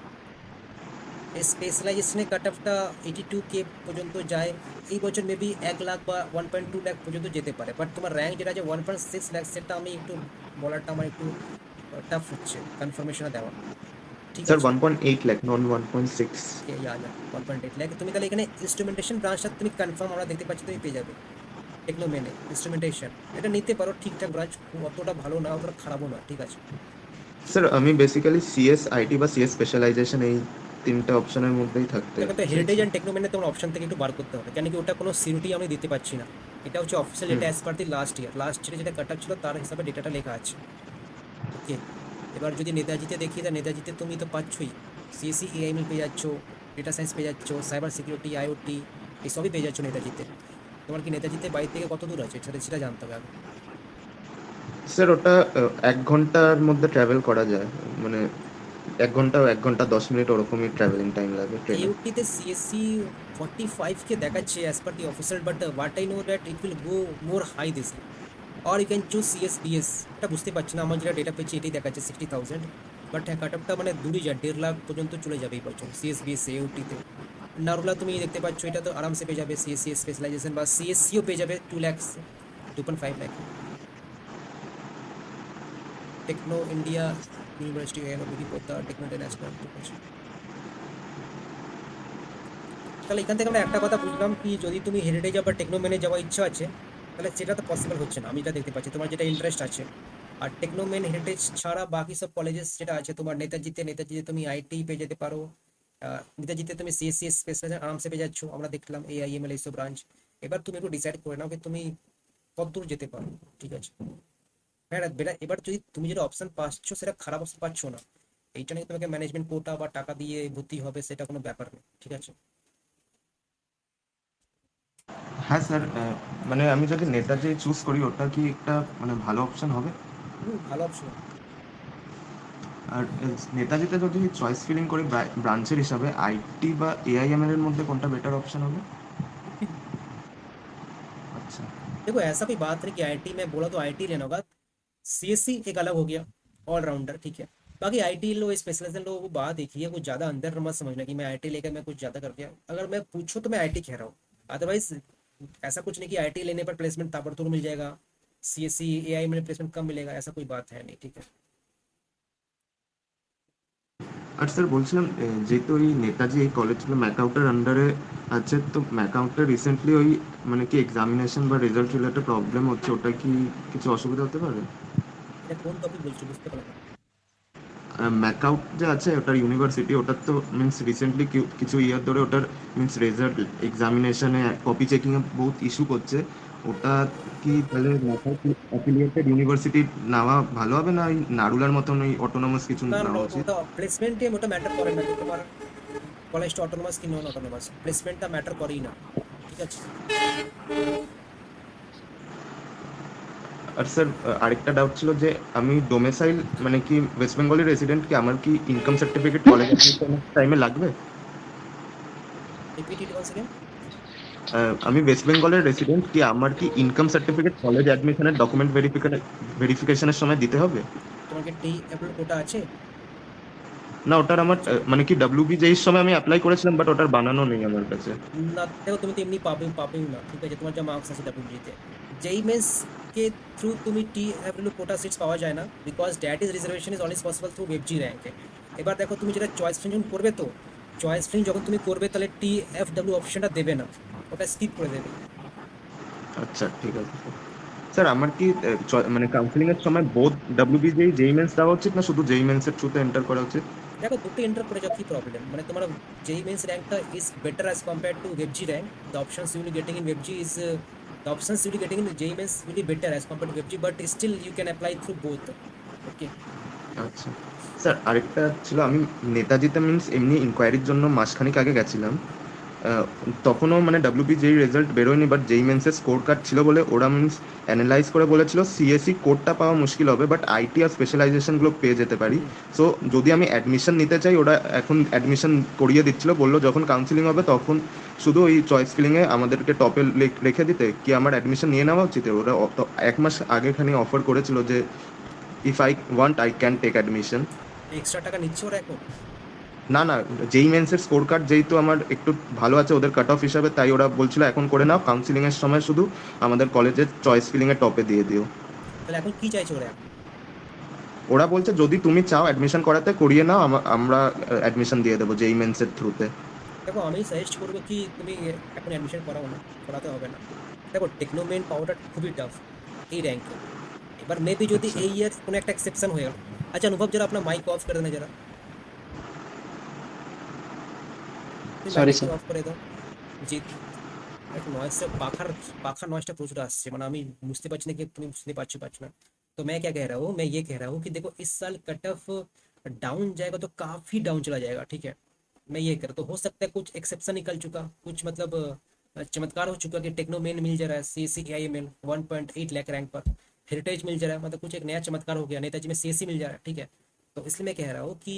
স্পেশালাইজেশনে কাট অফটা 82K পর্যন্ত যায়। এই বছর মেবি 1 লাখ বা 1.2 লাখ পর্যন্ত যেতে পারে, বাট তোমার র্যাঙ্ক যেটা আছে 1.6 লাখ, সেটা আমি একটু বলাটা আমার একটু টাফ হচ্ছে কনফার্মেশনে দেওয়া, ঠিক স্যার আছে? 1.8 লাখ নন 1.6। ইয়া 1.8 লাখ। তুমি তাহলে এখানে ইনস্ট্রুমেন্টেশন ব্রাঞ্চটা তুমি কনফার্ম আমরা দেখতে পাচ্ছি তুমি পেয়ে যাবে। টেকনো মেনে ইনস্ট্রুমেন্টেশন এটা নিতে পারো, ঠিকঠাক ব্রাঞ্চ, অতটা ভালো না অতটা খারাপও না, ঠিক আছে? স্যার আমি বেসিক্যালি সিএস আইটি বা সিএস স্পেশালাইজেশন এই তিনটে অপশনের মধ্যেই থাকতে দেখো তো চাইছি। হেরিটেজ অ্যান্ড টেকনো মেনে তোমার অপশন থেকে একটু বার করতে হবে, কেন কি ওটা কোনো সিউরিটি আমি দিতে পারছি না। এটা হচ্ছে official data as per the last year যেটা কাট ছিল তার হিসাবে ডেটাটা লেখা আছে। ওকে, এবার যদি নেতাজিতে দেখি, তা নেতাজিতে তুমি তো পাচ্ছই, সিএসসি এআইএমএল পেয়ে যাচ্ছ, ডেটা সায়েন্স পেয়ে যাচ্ছ, সাইবার সিকিউরিটি, আইওটি, এইসবই পেয়ে যাচ্ছ নেতাজিতে। তোমার কি নেতাজিতে বাড়ি থেকে কত দূর আছে সেটা জানতে হবে আগে। স্যার ওটা 1 ঘন্টার মধ্যে ট্রাভেল করা যায়, মানে 1 ঘন্টা 10 মিনিট ওরকমই ট্রাভেলিং টাইম লাগে ট্রেনে। AUT-তে CSC 45K দেখাচ্ছে as per the official, but what I know that it will go more high this year. Or you can choose CSBS, এটা বুঝতে পারছি না, আমার যেটা ডেটা পেয়েছি এটাই দেখাচ্ছে 60,000, বাট হ্যাঁ কাট অফটা মানে দূরই যায়, 1.5 লাখ পর্যন্ত চলে যাবে এই বছর CSBS AUT-তে। নারুলা তুমি দেখতে পাচ্ছ এটা তো আরামসে পেয়ে যাবে, CSC স্পেশালাইজেশন বা CSCও পেয়ে যাবে 2 lakh 2.5 lakh. Techno India University পোতা টেকনো ইন্টারন্যাশনাল, ঠিক আছে? তাহলে এখান থেকে আমরা একটা কথা বুঝলাম কি, যদি তুমি হেরিটেজ বা টেকনো মেনে যাওয়ার ইচ্ছা আছে তাহলে সেটা তো পসিবল হচ্ছে না, আমি যেটা দেখতে পাচ্ছি তোমার যেটা ইন্টারেস্ট আছে। আর টেকনো মেন হেরিটেজ ছাড়া বাকি সব কলেজেস যেটা আছে তোমার নেতাজিতে তুমি আইটি পেয়ে যেতে পারো, নেতাজিতে তুমি সিএসসি স্পেশাল আরামসে পেয়ে যাচ্ছ, আমরা দেখলাম এআইএমএল এইসব ব্রাঞ্চ। এবার তুমি একটু ডিসাইড করে নাও যে তুমি কত দূর যেতে পারো, ঠিক আছে? হ্যাঁ বেটা, এবার যদি তুমি যেটা অপশন পাচ্ছ সেটা খারাপ অপশন পাচ্ছ না, এইটা নিয়ে তোমাকে ম্যানেজমেন্ট কোটা বা টাকা দিয়ে ভর্তি হবে সেটা কোনো ব্যাপার নেই, ঠিক আছে? হ্যাঁ স্যার, মানে আমি যদি নেতাজি চুজ করি ওটা কি একটা মানে ভালো অপশন হবে? ভালো অপশন। আর নেতাজিতে যদি চয়েস ফিলিং করি ব্রাঞ্চের হিসাবে আইটি বা এআইএমএল এর মধ্যে কোনটা বেটার অপশন হবে? আচ্ছা। देखो ऐसा कोई बात नहीं कि आईटी में बोला तो आईटी लेना होगा, सीएससी एक अलग हो गया, ऑलराउंडर, ठीक है? बाकी आईटी लो स्पेशलाइजेशन लो, वो बात एक ही है, कुछ ज़्यादा अंदर मत समझना कि मैं आईटी लेकर मैं कुछ ज़्यादा कर दिया। अगर मैं पूछूं तो मैं आईटी कह रहा हूँ, अदरवाइज ऐसा कुछ नहीं कि आईटी लेने पर प्लेसमेंट ताबड़तोड़ मिल जाएगा, सीएससी एआई में प्लेसमेंट कम मिलेगा, ऐसा कोई बात है नहीं, ठीक है? আর স্যার বলছিলাম যেহেতু ওই নেতাজি এই কলেজগুলো ম্যাকআউটের আন্ডারে আছে, তো ম্যাকআউটে রিসেন্টলি ওই মানে কি এক্সামিনেশন বা রেজাল্ট রিলেটেড প্রবলেম হচ্ছে, ওটা কি কিছু অসুবিধা হতে পারে? এটা কোন টপিক বলছো বুঝতে পারলাম না। ম্যাকআউট যে আছে ওটার ইউনিভার্সিটি, ওটার তো মিন্স রিসেন্টলি কিছু ইয়ার ধরে ওটার মিন্স রেজাল্ট এক্সামিনেশনে কপি চেকিংয়ে বহুত ইস্যু করছে। ওটা কি তাহলে ম্যাকআউট অ্যাফিলিয়েটেড ইউনিভার্সিটি নেওয়া ভালো হবে, না ওই নারুলার মতন ওই অটোনমাস কিছু না না নেওয়া উচিত? ওটা প্লেসমেন্টে ওটা ম্যাটার করে না যে তোমার কলেজটা অটোনোমাস কি নন অটোনোমাস, প্লেসমেন্টটা ম্যাটার করেই না, ঠিক আছে? আর স্যার আরেকটা ডাউট ছিল যে আমি ডোমেসাইল মানে কি ওয়েস্ট বেঙ্গলের রেসিডেন্ট, কি আমার কি ইনকাম সার্টিফিকেট কলেজ অ্যাডমিশনের টাইমে লাগবে? Repeat it once again. আমি ওয়েস্ট বেঙ্গলের রেসিডেন্ট, কি আমার কি ইনকাম সার্টিফিকেট কলেজ অ্যাডমিশনের ডকুমেন্ট ভেরিফিকেশনের সময় দিতে হবে? তোমার কি টি অ্যাপ্রুভ কোটা আছে? না ওটার আমার মানে কি WBJER এর সময় আমি অ্যাপ্লাই করেছিলাম, বাট ওটার বানানো নেই আমার কাছে। না দেখো তুমি তো এমনি পাবেও না, ঠিক আছে? তোমার যা মার্কস আছে ডাব্লিউবিতে, যেই মেন্স के থ্রু তুমি TFW কোটা সিটস পাওয়া যায় না, because that is reservation is always possible through ওয়েবজি র্যাঙ্কে। এবার দেখো তুমি যেটা চয়েস ফিলিং যখন করবে, তো চয়েস ফিলিং যখন তুমি করবে তাহলে TFW অপশনটা দেবে না, ওটা স্কিপ করে দেবে। আচ্ছা ঠিক আছে স্যার। স্যার আমার কি মানে কাউন্সিলিং এর সময় বোথ ডব্লিউবিজেই জেই মেন্স দেওয়া উচিত না শুধু জেই মেন্স এর থ্রুতে এন্টার করা উচিত? দেখো দুটো এন্টার করে যাও, কি প্রবলেম, মানে তোমার যেই men's র্যাঙ্কটা is better as compare two ওয়েবজি rank. The options you will getting in ওয়েবজি is the options you will getting in যেই men's will be better as compare two ওয়েবজি, but still you can apply through both. ওকে, আচ্ছা sir, আরেকটা ছিল, আমি নেতাজিতে means এমনি ইনকোয়ারির জন্য মাসখানেক আগে গেছিলাম। তখনও মানে ডব্লিউবিজেই রেজাল্ট বেরোয়নি, বাট জেই মেন্সের স্কোর কার্ড ছিল বলে ওরা মিন্স অ্যানালাইজ করে বলেছিল সিএসসি কোডটা পাওয়া মুশকিল হবে, বাট আইটি আর স্পেশালাইজেশনগুলো পেয়ে যেতে পারি। সো যদি আমি অ্যাডমিশন নিতে চাই, ওরা এখন অ্যাডমিশন করিয়ে দিচ্ছিল, বললো যখন কাউন্সিলিং হবে তখন শুধু ওই চয়েস ফিলিংয়ে আমাদেরকে টপে রেখে দিতে, কি আমার অ্যাডমিশন নিয়ে নেওয়া উচিত? ওরা এক মাস আগেখানি অফার করেছিল যে if I want I can take admission. Extra টাকা নিচ্ছে ওরা এখন? না না, যেই মেন্সের স্কোর কার্ড যেহেতু আমার একটু ভালো আছে ওদের কাট অফ হিসাবে, তাই ওরা বলছিল এখন করে নাও, কাউন্সিলিং এর সময় শুধু আমাদের কলেজের চয়েস ফিলিং এর টপে দিয়ে দিও। তাহলে এখন কি চাইছে ওরা? ওরা বলছে যদি তুমি চাও অ্যাডমিশন করাতে করিয়ে নাও, আমরা অ্যাডমিশন দিয়ে দেবো যেই মেন্সের থ্রুতে। দেখো আমি সাজেস্ট করবো কি তুমি এখন অ্যাডমিশন করাও না, করাতে হবে না। দেখো টেকনোমেন পাওয়াটা খুবই টাফ এই র্যাঙ্কে। এবার মেবি যদি আচ্ছা। এই ইয়ার কোনো একটা এক্সেপশন হয়ে গেল। আচ্ছা অনুভব, जरा अपना माइक ऑफ कर देना जरा, Sorry, মাইক sir. অফ করে দাও। জি, একটু নয়েজটা পাখার নয়েজটা প্রচুর আসছে, মানে আমি বুঝতে পারছি না कि তুমি सुनते पाচ্ছ ना। तो मैं क्या कह रहा हूँ, मैं ये कह रहा हूँ कि देखो इस साल कट ऑफ डाउन जाएगा तो काफी डाउन चला जाएगा, ठीक है। मैं ये कर, तो हो सकता है कुछ एक्सेप्शन निकल चुका, कुछ मतलब चमत्कार हो चुका कि टेक्नोमेन मिल जा रहा है CSC AIML 1.8 लाख रैंक पर, हेरिटेज मिल जा रहा है, मतलब कुछ एक नया चमत्कार हो गया, नेताजी में CSC मिल जा रहा है, ठीक है। तो इसलिए मैं कह रहा हूँ कि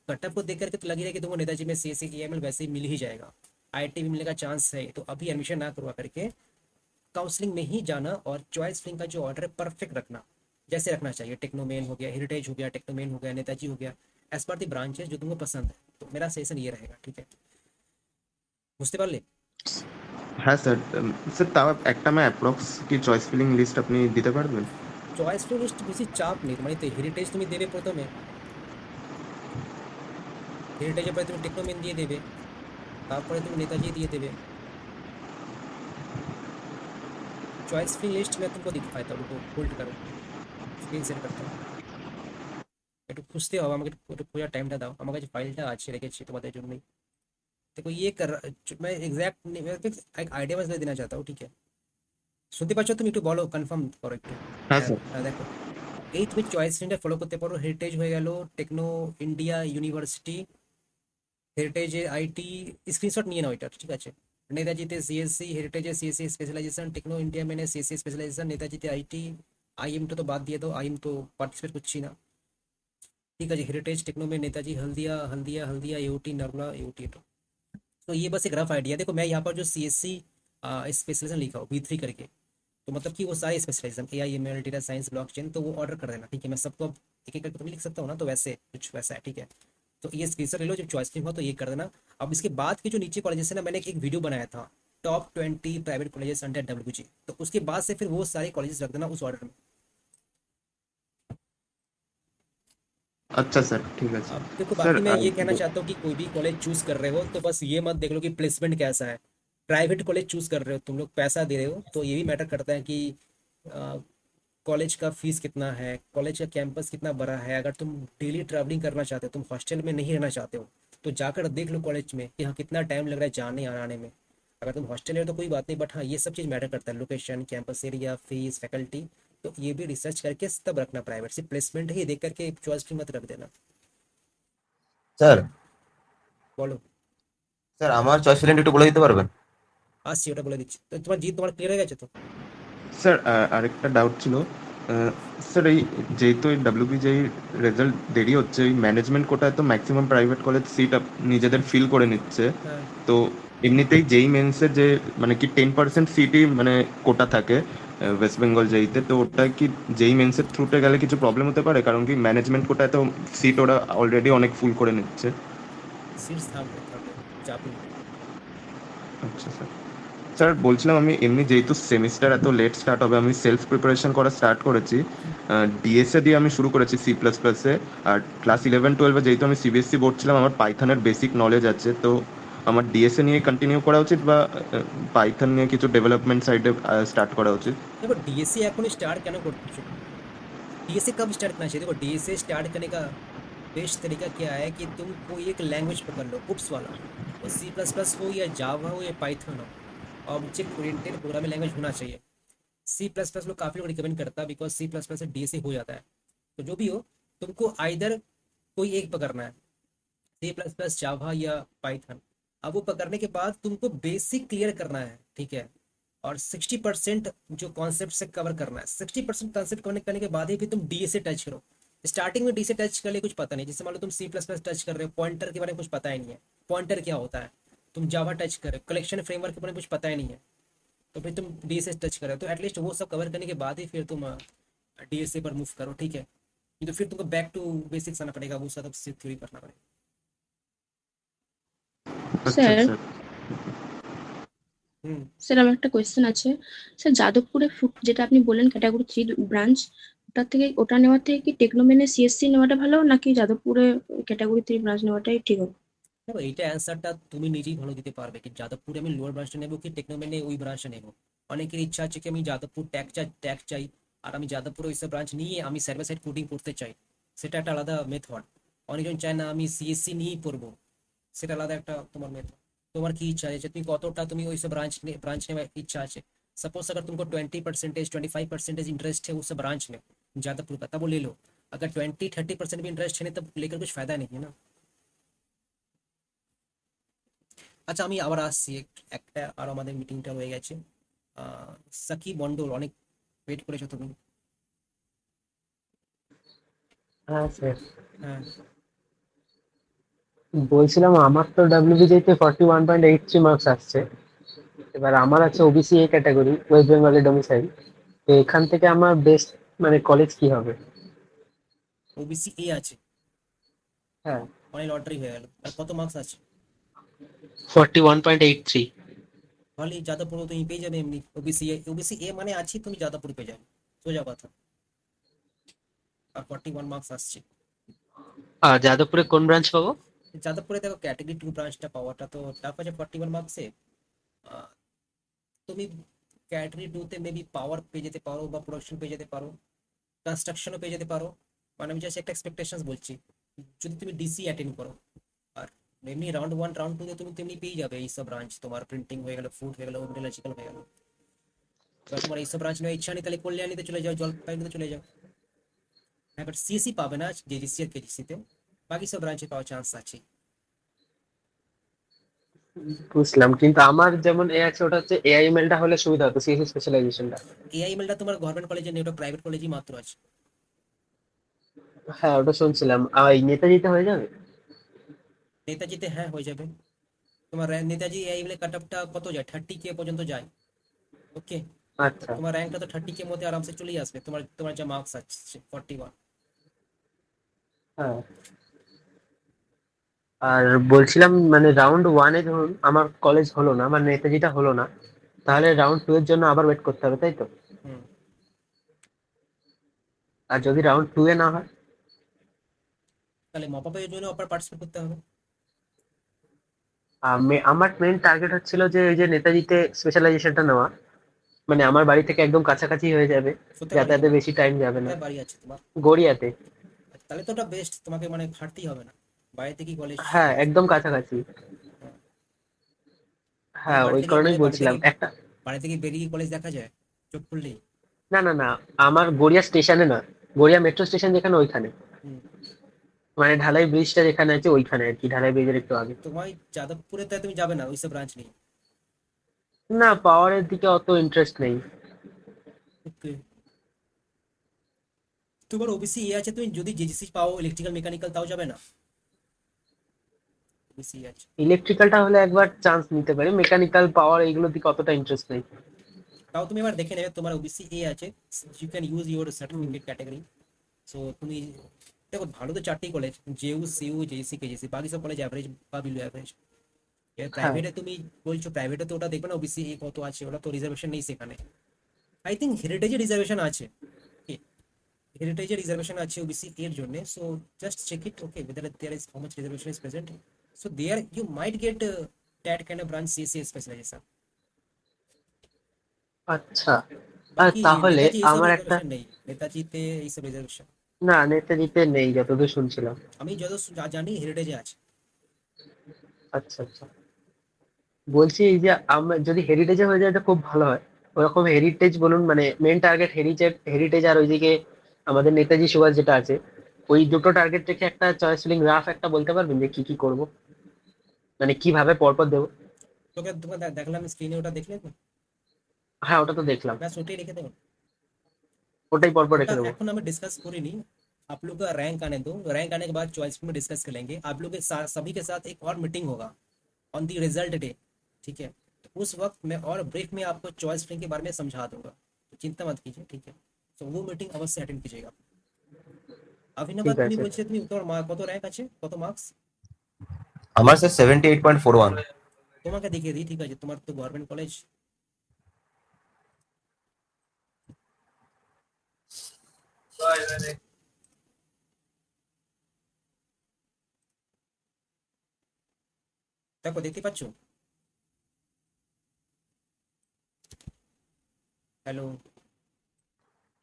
कटअप को देख करके तो लग रहा है कि तुमको नेताजी में CSC AIML वैसे ही मिल ही जाएगा, IIT भी मिलने का चांस है। तो अभी एडमिशन ना करवा करके काउंसलिंग में ही जाना और चॉइस फिलिंग का जो ऑर्डर है परफेक्ट रखना, जैसे रखना चाहिए। टेक्नोमेन हो गया, हेरिटेज हो गया, टेक्नोमेन हो गया, नेताजी हो गया, एज पर दी ब्रांचेस जो तुमको पसंद है। तो मेरा सेशन ये रहेगा, ठीक है। বুঝতে পারলে? হ্যাঁ স্যার। স্যার তাও একটা আমার অ্যাপ্রক্স কি চয়েস ফিলিং লিস্ট আপনি দিতে পারবেন? চয়েস ফিলিং লিস্ট বেশি চাপ নেই, মানে তো হেরিটেজ তুমি দেবে প্রথমে, হেরিটেজের পরে তুমি টেকনোমেন দিয়ে দেবে, তারপরে তুমি नेताजी দিয়ে দেবে। चॉइस फ्री लिस्ट में तुमको दिखाता हूँ, रुको होल्ड करो, স্ক্রিন শেয়ার করতে হবে। একটু খুঁজতে হবে আমাকে, একটু খোঁজার টাইমটা দাও, আমার কাছে ফাইলটা আছে, রেখেছি তোমাদের জন্যই। देखो ये कर, मैं एग्जैक्ट एक आइडिया बस देना चाहता हूँ, ठीक है। শুনতে পাচ্ছ তুমি? একটু বলো, কনফার্ম করো একটু। হ্যাঁ স্যার। দেখো এই তুমি চয়েস ফিলিংটা ফলো করতে পারো। হেরিটেজ হয়ে গেল, টেকনো ইন্ডিয়া ইউনিভার্সিটি, হেরিটেজে আইটি, স্ক্রিনশট নিয়ে নাও এটা, ঠিক আছে। নেতাজিতে সিএসসি, হেরিটেজে সিএসসি স্পেশালাইজেশন, টেকনো ইন্ডিয়া মেনে সিএসসি স্পেশালাইজেশন, নেতাজিতে আইটি, আইএমটা তো বাদ দিয়ে দাও, আইএম তো পার্টিসিপেট করছি না, ঠিক আছে। হেরিটেज टेक्नो में नेताजी, हल्दिया हल्दिया हल्दिया एओटी नर्मला एओटी। तो ये बस एक रफ आइडिया। देखो मैं यहाँ पर जो CSC स्पेशलाइजेशन लिखा हूँ B3 करके, तो मतलब कि वो सारे specialization AIML, data science, blockchain, तो वो ऑर्डर कर देना, ठीक है। मैं सबको अब एक एक करके तो नहीं लिख सकता हूँ ना, तो वैसे कुछ वैसा है, ठीक है। तो ये स्क्रीनशॉट ले लो, जब चॉइस हो तो ये कर देना। अब इसके बाद के जो नीचे कॉलेजेस है ना, मैंने एक वीडियो बनाया था top 20 private colleges under WG, तो उसके बाद से फिर वो सारे कॉलेजेस रख देना उस ऑर्डर में। আচ্ছা স্যার ঠিক আছে। अब देखो স্যার बाकी मैं ये कहना चाहता हूँ कि कोई भी कॉलेज चूज कर रहे हो तो बस ये मत देख लो कि प्लेसमेंट कैसा है। प्राइवेट कॉलेज चूज कर रहे हो, तुम लोग पैसा दे रहे हो, तो ये भी मैटर करता है कि कॉलेज का फीस कितना है, कॉलेज का कैंपस कितना बड़ा है। अगर तुम डेली ट्रैवलिंग करना चाहते हो, तुम हॉस्टल में नहीं रहना चाहते हो, तो जाकर देख लो कॉलेज में कि हाँ कितना टाइम लग रहा है जाने आने में। अगर तुम हॉस्टल है तो कोई बात नहीं, बट हाँ ये सब चीज़ मैटर करता है, location, campus area, fees, faculty. तो ये भी रिसर्च करके तब रखना। प्राइवेट सिर्फ प्लेसमेंट ही देख करके चॉइस फ्री मत रख देना। স্যার, বলো। স্যার আমার চয়েস ফিলিংটা একটু বলে দিতে পারবেন? আসছি, ওটা বলে দিচ্ছি। তো তোমার জিত তোমার ক্লিয়ার হয়ে গেছে তো? স্যার আরেকটা ডাউট ছিল। স্যার এই যেহেতু এই ডব্লিউবিজেই রেজাল্ট দেরি হচ্ছে, এই ম্যানেজমেন্ট কোটায় তো ম্যাক্সিমাম প্রাইভেট কলেজ সিট নিজেদের ফিল করে নিচ্ছে। হ্যাঁ, তো এমনিতেই যেই মেন্সের যে মানে কি 10% সিটই মানে কোটা থাকে ওয়েস্ট বেঙ্গল যেইতে, তো ওটা কি যেই মেন্সের থ্রুতে গেলে কিছু প্রবলেম হতে পারে? কারণ কি ম্যানেজমেন্ট কোটায় তো সিট ওরা অলরেডি অনেক ফুল করে নিচ্ছে। সিটস থাকবে, চাপ নেই। আচ্ছা স্যার। স্যার বলছিলাম আমি এমনি যেহেতু সেমিস্টার এত লেট স্টার্ট হবে আমি সেলফ প্রিপারেশন করা স্টার্ট করেছি ডিএসএ দিয়ে আমি শুরু করেছি C++-এ আর ক্লাস 11-12-এ যেহেতু আমি সিবিএসসি বোর্ড ছিলাম আমার পাইথনের বেসিক নলেজ আছে তো আমার ডিএসএ নিয়ে কন্টিনিউ করা উচিত বা পাইথন নিয়ে কিছু ডেভেলপমেন্ট সাইডে স্টার্ট করা উচিত देखो डीएसए এখন स्टार्ट क्या करते हो, डीएसए कब स्टार्ट करना चाहिए? देखो डीएसए स्टार्ट करने का बेस्ट तरीका क्या है कि तुम कोई एक लैंग्वेज पकड़ लो उप्स वाला, वो C++ हो या जावा हो या पाइथन हो, ऑब्जेक्ट ओरिएंटेड प्रोग्रामिंग लैंग्वेज होना चाहिए। C++ लोग काफ़ी लोग रिकमेंड करता है बिकॉज C++ से डीएसए हो जाता है। तो जो भी हो तुमको आइदर कोई एक पकड़ना है, C++, जावा या पाइथन। अब वो पकड़ने के बाद तुमको बेसिक क्लियर करना है, ठीक है, और 60% जो कॉन्सेप्ट से कवर करना है, 60% कॉन्सेप्ट कवर करने के बाद ही फिर तुम डी से टच करो। स्टार्टिंग में डी से टच कर ले कुछ पता नहीं, जैसे मान लो तुम C++ टच कर रहे हो, पॉइंटर के बारे में कुछ पता ही नहीं है, पॉइंटर क्या होता है, तुम जावा टच कर रहे हो, कलेक्शन फ्रेमवर्क के बारे में कुछ पता ही नहीं है, तो फिर तुम डी से टच कर रहे हो, तो एटलीस्ट वो सब कवर करने के बाद ही फिर तुम डीएसए पर मूव करो, ठीक है। नहीं तो फिर तुमको बैक टू बेसिक्स आना पड़ेगा, वो सब थ्योरी करना पड़ेगा। আচ্ছা স্যার স্যার हम्म স্যার আমার একটা কোয়েশ্চেন আছে। স্যার যাদবপুরে ফুড যেটা আপনি বললেন ক্যাটাগরি 3 ব্রাঞ্চ, ওটা নেওয়ার থেকে কি টেকনোমেনে সিএসসি নেওয়াটা ভালো নাকি যাদবপুরে ক্যাটাগরি 3 ব্রাঞ্চ নেওয়াটাই ঠিক হবে? দেখো এইটা অ্যান্সারটা তুমি নিজেই ভালো দিতে পারবে কি যাদবপুরে আমি লোয়ার ব্রাঞ্চটা নেবো কি টেকনোমেনে ওই ব্রাঞ্চটা নেবো। অনেকের ইচ্ছা আছে কি আমি যাদবপুর ট্যাগ চাই আর আমি যাদবপুর ওইসব ব্রাঞ্চ নিয়ে আমি সাইড বাই সাইড কোডিং করতে চাই, সেটা একটা আলাদা মেথড। অনেকজন চায় না আমি সিএসসি নিয়েই পড়বো, সেটা আলাদা একটা তোমার মেথড। তোমার কি ইচ্ছা আছে তুমি কতটা তুমি ওইসব ब्रांच নেওয়ার इच्छा আছে। सपोज अगर तुमको 20% 25% इंटरेस्ट है उस ब्रांच में जादवपुर का, तब वो ले लो। अगर 20-30% भी इंटरेस्ट है नहीं तब लेकर कुछ फायदा नहीं है ना। আচ্ছা আমি আবার আসছি, একটা আর আমাদের মিটিংটা হয়ে গেছে। সাকিব মন্ডল, অনেক ওয়েট করেছো তুমি। হ্যাঁ স্যার, হ্যাঁ বলছিলাম আমার তো ডাব্লিউবিজেতে 41.83 মার্কস আসছে। এবার আমার আছে ওবিসি এ ক্যাটাগরি, ওয়েস্ট বেঙ্গলের ডোমিসাইল। তো এখান থেকে আমার বেস্ট মানে কলেজ কি হবে? ওবিসি এ আছে, হ্যাঁ, মানে লটারি হয়ে গেল। আর কত মার্কস আছে? 41.83। তাহলে যাদবপুর তুমি পেয়ে যাবে এমনি। ওবিসি এ মানে আছে তুমি যাদবপুর পেয়ে যাবে, সোজা কথা। আর 41 মার্কস আসছে। আর যাদবপুরে কোন ব্রাঞ্চ পাবো? যাদবপুরে দেখো ক্যাটাগরি 2 ব্রাঞ্চটা পাওয়াটা তো টাফ আছে 41 মার্কসে। তুমি ক্যাটাগরি 2 তে মেবি পাওয়ার পেয়ে যেতে পারো বা প্রোডাকশন পেয়ে যেতে পারো, কনস্ট্রাকশনও পেয়ে যেতে পারো। মানে আমি জাস্ট একটা এক্সপেকটেশনস বলছি, যদি তুমি ডিসি অ্যাটেন্ড করো। আর এমনি রাউন্ড 1 রাউন্ড 2 তে তুমি তেমনি পেয়ে যাবে এইসব ব্রাঞ্চ, তোমার প্রিন্টিং হয়ে গেল, ফুড হয়ে গেল, মেটালজিক্যাল হয়ে গেল। তো তোমার এইসব ব্রাঞ্চ নেওয়ার ইচ্ছা নেই তাহলে কল্যাণীতে চলে যাও, জলপাইগুড়িতে চলে যাও। হ্যাঁ বাট সিএসসি পাবে না জেজিসি আর কেজিসিতে, বাকি সব ব্রাঞ্চে পাওয়ার চান্স আছে। বুঝলাম, কিন্তু আমার যেমন এ আছে ওটা হচ্ছে এআইএমএল টা হলে সুবিধা হতো, সিএসসি স্পেশালাইজেশনটা। এআইএমএলটা তোমার গভর্নমেন্ট কলেজে নেই, ওটা প্রাইভেট কলেজেই মাত্র আছে। হ্যাঁ ওটা শুনছিলাম। আর এই নেতাজিতে হয়ে যাবে? নেতাজিতে হ্যাঁ হয়ে যাবে। তোমার নেতাজি এআইএমএল কাট অফটা কত যায়, 30K পর্যন্ত যায়। ওকে, আচ্ছা। তোমার র্যাঙ্কটা তো 30K মধ্যে আরামসে চলেই আসবে, তোমার তোমার যা মার্কস আছে 41। হ্যাঁ, আর বলছিলাম মানে রাউন্ড 1-এ ধরুন আমার কলেজ হলো না, মানে নেতাজিটা হলো না, তাহলে রাউন্ড 2 এর জন্য আবার ওয়েট করতে হবে, তাই তো? হুম, আর যদি রাউন্ড 2-এ না হয়? তাহলে মপাপের জন্য আবার পার্টিসিপেট করতে হবে। আমার মেন টার্গেট হচ্ছিল যে ওই যে নেতাজিতে স্পেশালাইজেশনটা নেওয়া, মানে আমার বাড়ি থেকে একদম কাছাকাছি হয়ে যাবে, কোথায় বাড়ি যাতায়াতে তোমার? বেশি টাইম যাবে না। কোথায় বাড়ি আছে তোমার? গড়িয়াতে। তাহলে তো ওটা বেস্ট, তোমাকে মানে খাটতেই হবে না, বাড়িতে কি কলেজ। হ্যাঁ একদম কাছাকাছি। তোমার হ্যাঁ বাড়ি ওই থেকে কারণেই মানে বলছিলাম একটা। বাড়ি থেকে বেরিয়ে কলেজ দেখা যায় চোখ খুললেই। না না না, আমার গড়িয়া স্টেশনে না, গড়িয়া মেট্রো স্টেশন যেখানে ওইখানে, হুম, মানে ঢালাই ব্রিজটা যেখানে আছে ওইখানে আর কি, ঢালাই ব্রিজের একটু আগে। তোমার যাদবপুরে তো তুমি যাবে না, ওইসব ব্রাঞ্চ নেই। না, পাওয়ারের দিকে অত ইন্টারেস্ট নেই। ওকে, তোমার ওবিসি এ আছে, তুমি যদি জেজিসি পাও ইলেকট্রিক্যাল মেকানিক্যাল তাও যাবে না? ওবিসি আছে, ইলেকট্রিক্যালটা হলে একবার চান্স নিতে পারি, মেকানিক্যাল পাওয়ার এইগুলোর দিকে অতটা ইন্টারেস্ট নেই। তাও তুমি এবার দেখে নেবে তোমার ওবিসি এ আছে, you can use your certificate category. So তুমি দেখো ভালো তো 4টি কলেজ, জেইউ সিইউ জেইসি কেজিসি, বাকি সব কলেজ অ্যাভারেজ বা বিলো অ্যাভারেজ। এর হ্যাঁ প্রাইভেটে তুমি বলছো, প্রাইভেটে তো ওটা দেখবে না ওবিসি এ কত আছে, ওটা তো রিজার্ভেশন নেই সেখানে। আই থিঙ্ক হেরিটেজে রিজার্ভেশন আছে, হেরিটেজে রিজার্ভেশন আছে ওবিসি এর জন্য। So just check it, okay, whether there is how much reservation is present. So there you might get that kind of branch CSC specialization. আচ্ছা। আর বাকি তাহলে নেতাজি এইসব আমার একটা, রিজার্ভেশন নেই, নেতাজিতে এইসব রিজার্ভেশন না নেতাজিতে নেই যতদূর শুনছিলাম। আমি যত জানি হেরিটেজে আছে। আচ্ছা আচ্ছা, বলছি এই যে আমরা যদি হেরিটেজে হয়ে যায় এটা খুব ভালো হয়। ওরকম হেরিটেজ বলুন, মানে মেন টার্গেট হেরিটেজ, হেরিটেজ আর ওইদিকে আমাদের নেতাজি সুভাষ যেটা আছে, ওই দুটো টার্গেট রেখে একটা চয়েস ফিলিং রাফ একটা বলতে পারবেন যে কি কি করব, মানে কিভাবে পরপর দেবো? তোকে তোকে দেখলাম স্ক্রিনে, ওটা দেখলে তো, হ্যাঁ ওটা তো দেখলাম, ব্যাস ওটাই রেখে দেবো। ওটাই পরপর ওটা রেখে देबो। এখন আমি डिस्कस करेंगे, आप लोग का रैंक आने दो, रैंक आने के बाद चॉइस में डिस्कस कर लेंगे। आप लोग के साथ सभी के साथ एक और मीटिंग होगा ऑन दी रिजल्ट डे, ठीक है? तो उस वक्त मैं और ब्रीफ में आपको चॉइस फिलिंग के बारे में समझा दूंगा, तो चिंता मत कीजिए, ठीक है? तो वो मीटिंग अवश्य अटेंड कीजिएगा। অভিনব, ঠিক তুমি আছে। বলছো তুমি তোর কত র্যাঙ্ক আছে, কত মার্কস? আমার স্যার 78.41। তোমাকে দেখিয়ে দিই, ঠিক আছে? তোমার তো গভর্নমেন্ট কলেজ, দেখো দেখতে পাচ্ছ? হ্যালো,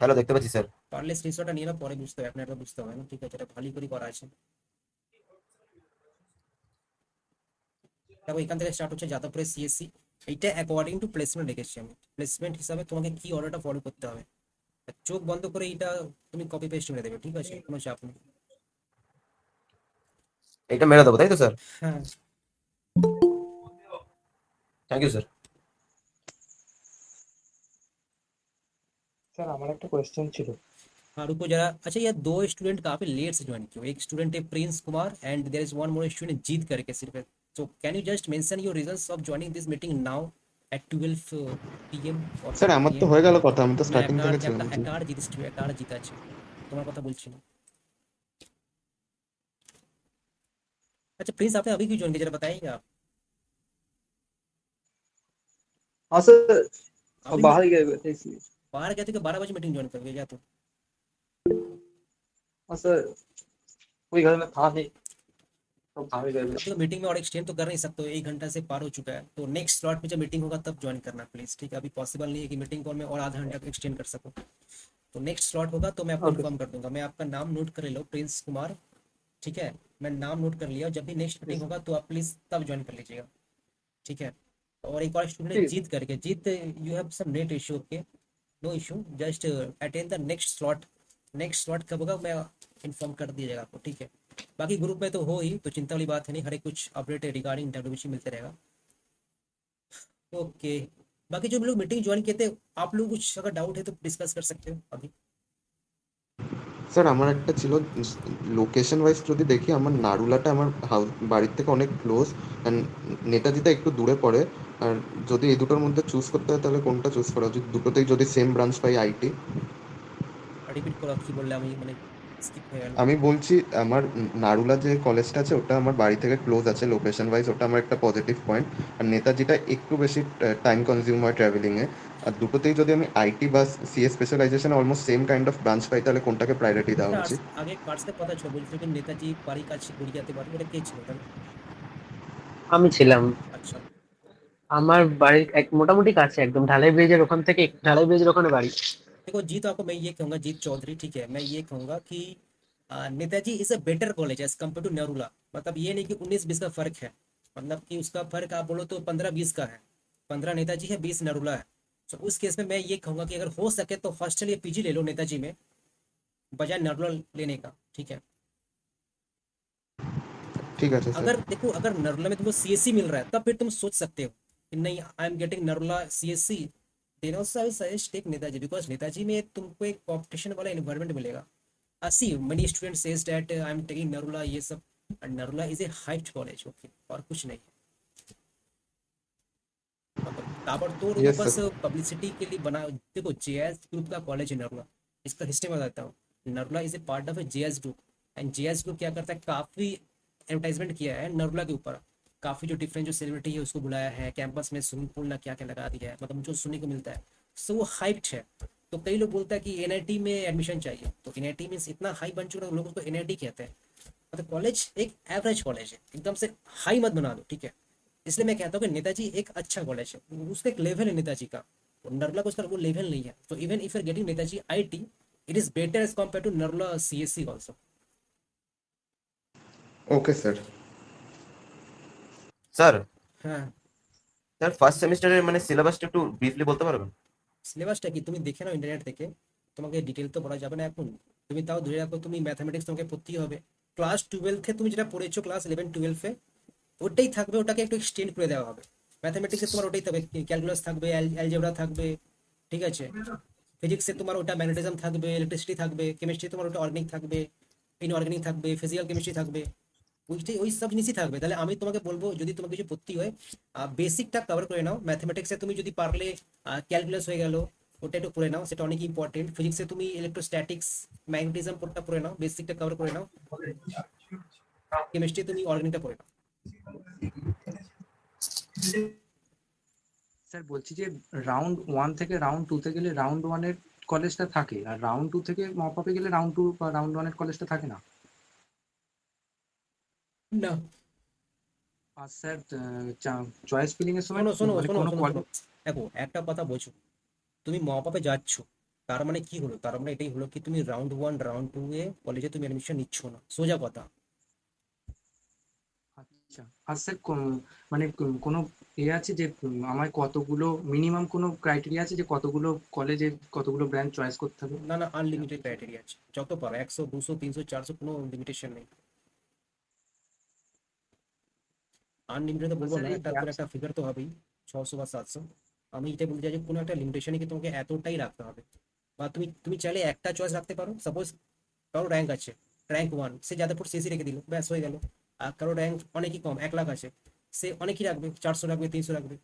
হ্যালো, দেখতে পাচ্ছি স্যার। পারলে স্ক্রিনশটটা নিয়ে নাও, পরে বুঝতে হবে, আপনার বুঝতে হবে না, ঠিক আছে? এটা ভালোই করে করা আছে। দেখো এখান থেকে স্টার্ট হচ্ছে যাদবপুরের সিএসসি, এইটা অ্যাকর্ডিং টু প্লেসমেন্ট রেখেছি আমি। প্লেসমেন্ট হিসাবে তোমাকে কি অর্ডারটা ফলো করতে হবে, চোখ বন্ধ করে এটা তুমি কপি পেস্ট করে দেবে, ঠিক আছে? কোনো চাপ নেই। এটা মেরে দেবো, তাই তো স্যার? হ্যাঁ, থ্যাংক ইউ স্যার। স্যার আমার একটা কোয়েশ্চেন ছিল। हाँ रुको जरा। अच्छा, ये दो स्टूडेंट काफी लेट से ज्वाइन किए, एक स्टूडेंट है Prince Kumar and there is one more student Jeet करके सिर्फ। So can you just mention your reasons of joining this meeting now at 12 PM or sir 12 আমার তো PM? হয়ে গেল কথা, আমি তো मैं স্টার্টিং থেকে একটা ছিলাম। একটা একটা আর জিতেছি, একটা আর জিতে আছে, তোমার কথা বলছি না। अच्छा प्रिंस, आपने अभी क्यों ज्वाइन किया, जरा बताइए आप। हाँ सर, अब अभी बाहर गए हुए थे इसलिए। बाहर गए थे कि 12 बजे मीटिंग ज्वाइन कर गए क्या तुम? हाँ सर, कोई घर में था नहीं, तो बाहर गए हुए अब तो मीटिंग में और एक्सटेंड तो कर नहीं सकते हो, 1 घंटा से पार हो चुका है, तो नेक्स्ट स्लॉट में जब मीटिंग होगा तब ज्वाइन करना प्लीज, ठीक है? अभी पॉसिबल नहीं है कि मीटिंग कॉल में और आधा घंटा एक्सटेंड कर सकूं। तो नेक्स्ट स्लॉट होगा तो मैं आपको ओके इन्फॉर्म कर दूंगा। मैं आपका नाम नोट कर लो, प्रिंस कुमार, ठीक है? मैं नाम नोट कर लिया, जब भी नेक्स्ट मीटिंग होगा तो आप प्लीज तब ज्वाइन कर लीजिएगा, ठीक है? और एक और स्टूडेंट ठीक है। जीत करके, Jeet you have some net issue, okay, no issue, just attend the next slot. Next slot कब होगा मैं इन्फॉर्म कर दीजिएगा आपको, ठीक है? बाकी ग्रुप में तो हो ही, तो चिंता वाली बात है नहीं, हर एक कुछ अपडेट रिगार्डिंग डब्ल्यूबीसी मिलते रहेगा, ओके? बाकी जो लोग मीटिंग ज्वाइन किए थे, आप लोग कुछ अगर डाउट है तो डिस्कस कर सकते हो अभी। স্যার আমার একটা ছিল, লোকেশন ওয়াইজ যদি দেখি আমার নারুলাটা আমার বাড়ির থেকে অনেক ক্লোজ, অ্যান্ড নেতাজিটা একটু দূরে পড়ে। আর যদি এই দুটোর মধ্যে চুজ করতে হয় তাহলে কোনটা চুজ করা উচিত, দুটোতেই যদি same branch pi IT? Repeat করো কি বললে, আমি মানে স্কিপ হয়ে গেল। আমি বলছি আমার নারুলা যে কলেজটা আছে ওটা আমার বাড়ি থেকে ক্লোজ আছে লোকেশন ওয়াইজ, ওটা আমার একটা পজিটিভ পয়েন্ট। আর নেতাজিটা একটু বেশি টাইম কনজিউম হয় ট্রাভেলিংয়ে। আর দুটোতেই যদি আমি আইটি বা CA specialization almost same kind of branch পাই তাহলে কোনটাকে প্রায়োরিটি দেওয়া এটা উচিত? আগে কার্ডসে কথা ছিল, বলছিল কি নেতাজি বাড়ির কাছে গড়িয়াতে বাড়ি, ওটা কে ছিল তাহলে? আমি ছিলাম। আচ্ছা, আমার বাড়ির এক মোটামুটি কাছে, একদম ঢালাই ব্রিজের ওখান থেকে, ঢালাই ब्रिज ওখানে বাড়ি। देखो जीत, आपको मैं ये कहूंगा, जीत चौधरी, ठीक है? मैं ये कहूंगा कि Netaji is a better college as compare to Narula. मतलब ये नहीं कि 19-20 का फर्क है, मतलब कि उसका फर्क आप बोलो तो 15-20 का है, 15 नेताजी है, 20 नेहरूला है। तो उस केस में मैं ये कहूंगा कि अगर हो सके तो हॉस्टल या पीजी ले लो नेताजी में, बजाय नेहरूला लेने का, ठीक है? ঠিক আছে স্যার। अगर देखो, अगर नरुला में तुमको सीएससी मिल रहा है तब फिर तुम सोच सकते हो कि नहीं, I am getting Narula CSC, then also I suggest take Netaji, because Netaji में तुमको एक कॉम्पिटिशन वाला एनवायरनमेंट मिलेगा। See many student says that I am taking Narula, ये सब, and Narula is a height college, okay, और कुछ नहीं। मतलब ताबड़तोड़ वो यस बस सर। पब्लिसिटी के लिए बना। देखो जेएस ग्रुप का कॉलेज है नरुला, इसका हिस्ट्री बताता हूँ। Narula is A part of A JS group, and JS group क्या करता है, काफी एडवर्टाइजमेंट किया है नरुला के ऊपर, काफ़ी जो डिफरेंट जो सेलिब्रिटी है उसको बुलाया है, कैंपस में स्विमिंग पूल ना क्या क्या लगा दिया है, मतलब मुझे सुनने को मिलता है। सो वो हाइप्ड है। तो कई लोग बोलता है कि एनआईटी में एडमिशन चाहिए, तो एनआईटी में इतना हाई बन चुका है, लोग उसको एनआईटी कहते हैं। मतलब कॉलेज एक एवरेज कॉलेज है, एकदम से हाई मत बना दो, ठीक है। इसलिए मैं कहता हूँ कि नेताजी एक अच्छा कॉलेज है, उसका एक लेवल है नेताजी का, और नर्मला का उसका वो लेवल नहीं है। तो even if you are getting Netaji IT, it is better as compare to Narula CSC also. Okay sir. Sir, হ্যাঁ, স্যার ফার্স্ট সেমিস্টারের মানে সিলেবাসটা একটু ব্রিফলি বলতে পারবেন? সিলেবাসটা কি তুমি দেখে নাও ইন্টারনেট থেকে, তোমাকে ডিটেল তো পড়া যাবে না এখন। তুমি তাও ধরে রাখো তুমি ম্যাথামেটিক্স তোমাকে পড়তেই হবে। ক্লাস টুয়েলভে তুমি যেটা পড়েছো ক্লাস 11-12-এ, ওটাই থাকবে, ওটাকে একটু এক্সটেন্ড করে দেওয়া হবে। ম্যাথামেটিক্সে তোমার ওটাই থাকবে, ক্যালকুলাস থাকবে, অ্যালজেব্রা থাকবে, ঠিক আছে। ফিজিক্সে তোমার ওটা ম্যাগনেটিজম থাকবে, ইলেকট্রিসিটি থাকবে, কেমিস্ট্রি তোমার ওটা অর্গানিক থাকবে, ইনঅর্গানিক থাকবে, ফিজিক্যাল কেমিস্ট্রি থাকবে, ওইটাই ওই সব জিনিসই থাকবে। তাহলে আমি তোমাকে বলবো যদি তোমাকে কিছু পড়তে হয় বেসিকটা কভার করে নাও। ম্যাথমেটিক্সে তুমি যদি পারলে ক্যালকুলাস হয়ে গেল, ওটা একটু পড়ে নাও, সেটা অনেক ইম্পর্টেন্ট। ফিজিক্সে তুমি ইলেকট্রোস্ট্যাটিক্স, ম্যাগনেটিজম পড়টা পড়ে নাও, বেসিকটা কভার করে নাও। কেমিস্ট্রি তুমি অর্গানিকটা পড়ে নাও। স্যার বলছি যে রাউন্ড 1 থেকে রাউন্ড 2 তে গেলে রাউন্ড 1 এর কলেজটা থাকে, আর রাউন্ড 2 থেকে মপআপে গেলে রাউন্ড 2 বা রাউন্ড 1 এর কলেজটা থাকে না। না, আর স্যার চয়েস ফিলিং এর সময় শোনো শোনো মানে শোনো কোনো শোনো শোনো, দেখো একটা কথা বোঝো, তুমি মপাপে যাচ্ছ, তার মানে কি হলো? তার মানে এটাই হলো কি তুমি রাউন্ড 1 রাউন্ড 2 এ কলেজে তুমি অ্যাডমিশন নিচ্ছ না, সোজা কথা। আচ্ছা। আর স্যার মানে কোনো আছে যে আমার কতগুলো মিনিমাম কোনো ক্রাইটেরিয়া আছে যে কতগুলো কলেজে কতগুলো ব্রাঞ্চ চয়েস করতে হবে? না না, আনলিমিটেড ক্রাইটেরিয়া আছে, যত পারো 100 200 300 400, কোনো লিমিটেশন নেই। আনলিমিটেড বলবো স্যার না, এই একটা করে একটা ফিগার তো হবেই, 600 বা 700। আমি এটা বলতে চাই যে কোনো একটা লিমিটেশনে কি তোমাকে এতটাই রাখতে হবে, বা তুমি তুমি চাইলে একটা চয়েস রাখতে পারো। সাপোজ কারো র্যাঙ্ক আছে র্যাঙ্ক 1, সে যাদবপুর সিএসি রেখে দিল, ব্যাস হয়ে গেল। আর কারো র্যাঙ্ক অনেকই কম, 1 লাখ আছে, সে অনেকই রাখবে, 400 রাখবে, 300 রাখবে।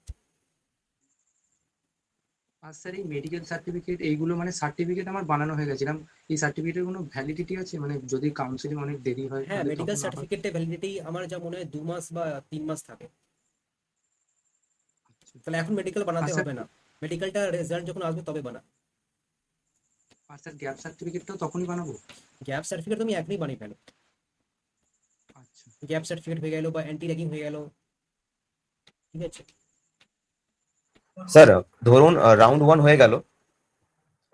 আর স্যার এই মেডিকেল সার্টিফিকেট এইগুলো মানে সার্টিফিকেট আমার বানানো হয়ে গেছে, এরকম এই সার্টিফিকেটের কোনো ভ্যালিডিটি আছে? মানে যদি কাউন্সিলিং অনেক দেরি হয় হ্যাঁ, তাহলে মেডিকেল তখন আবার? সার্টিফিকেটে ভ্যালিডিটি আমার যা মনে হয় 2 মাস বা 3 মাস থাকে। তাহলে এখন মেডিকেল আর বানাতে স্যার হবে না, মেডিকেলটা রেজাল্ট যখন আসবে তবে বানা। আর স্যার গ্যাপ সার্টিফিকেটটাও তখনই বানাবো? গ্যাপ সার্টিফিকেট তুমি এখনই বানিয়ে ফেলো। আচ্ছা। গ্যাপ সার্টিফিকেট হয়ে গেল বা অ্যান্টি র্যাগিং হয়ে গেল, ঠিক আছে। স্যার ধরুন রাউন্ড 1 হয়ে গেল,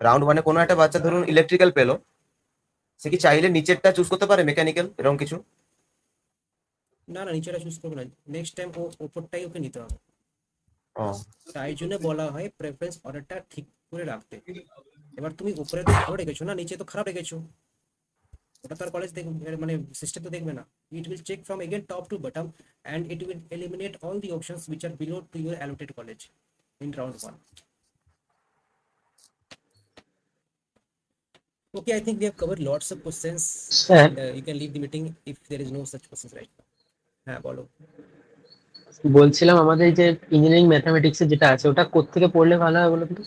রাউন্ড 1 এ কোনো একটা বাচ্চা ধরুন ইলেকট্রিক্যাল পেলো, সে কি চাইলে নিচেরটা চুজ করতে পারে, মেকানিক্যাল এরকম কিছু? না না, নিচেটা চুজ করবে না, নেক্সট টাইম ও ওপরটাই ওকে নিতে হবে। ও তাই জন্য বলা হয় প্রেফারেন্স অর্ডারটা ঠিক করে রাখতে। এবার তুমি উপরে তো ভালো রেখেছো না, নিচে তো খারাপ রেখেছো, ওটা তো আর কলেজ দেখবে, মানে সিস্টেম তো দেখবে না। It will check from again top to bottom, and it will eliminate all the options which are below to your allocated college in round 1. Okay, I think we have covered lots of questions, sir and you can leave the meeting if there is no such questions right now. হ্যাঁ বলো। বলছিলাম আমাদের এই যে engineering mathematics যেটা আছে ওটা কোত্থেকে পড়লে ভালো হয় বলো তো?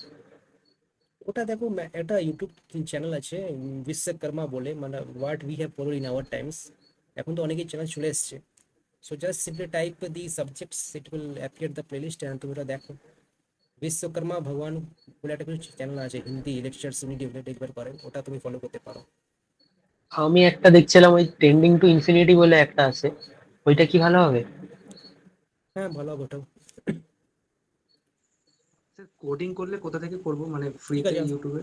ওটা দেখো, একটা ইউটিউব চ্যানেল আছে বিশ্বকর্মা বলে, মানে what we have followed in our Times. এখন তো অনেকেই চ্যানেল চলে এসছে। So just simply type the subjects, it will appear the playlist, and তুমি ওটা দেখো। বিশ্বকর্মা ভগবান বলে একটা কিছু চ্যানেল আছে, হিন্দি লেকচারস উনি ডেলিভার করেন, ওটা তুমি ফলো করতে পারো। আমি একটা দেখছিলাম ওই ট্রেন্ডিং টু ইনফিনিটি বলে একটা আছে, ওইটা কি ভালো হবে? হ্যাঁ ভালো হবে ওটাও। স্যার কোডিং করলে কোথা থেকে করবো, মানে ঠিক ফ্রিতে আছে, ইউটিউবে?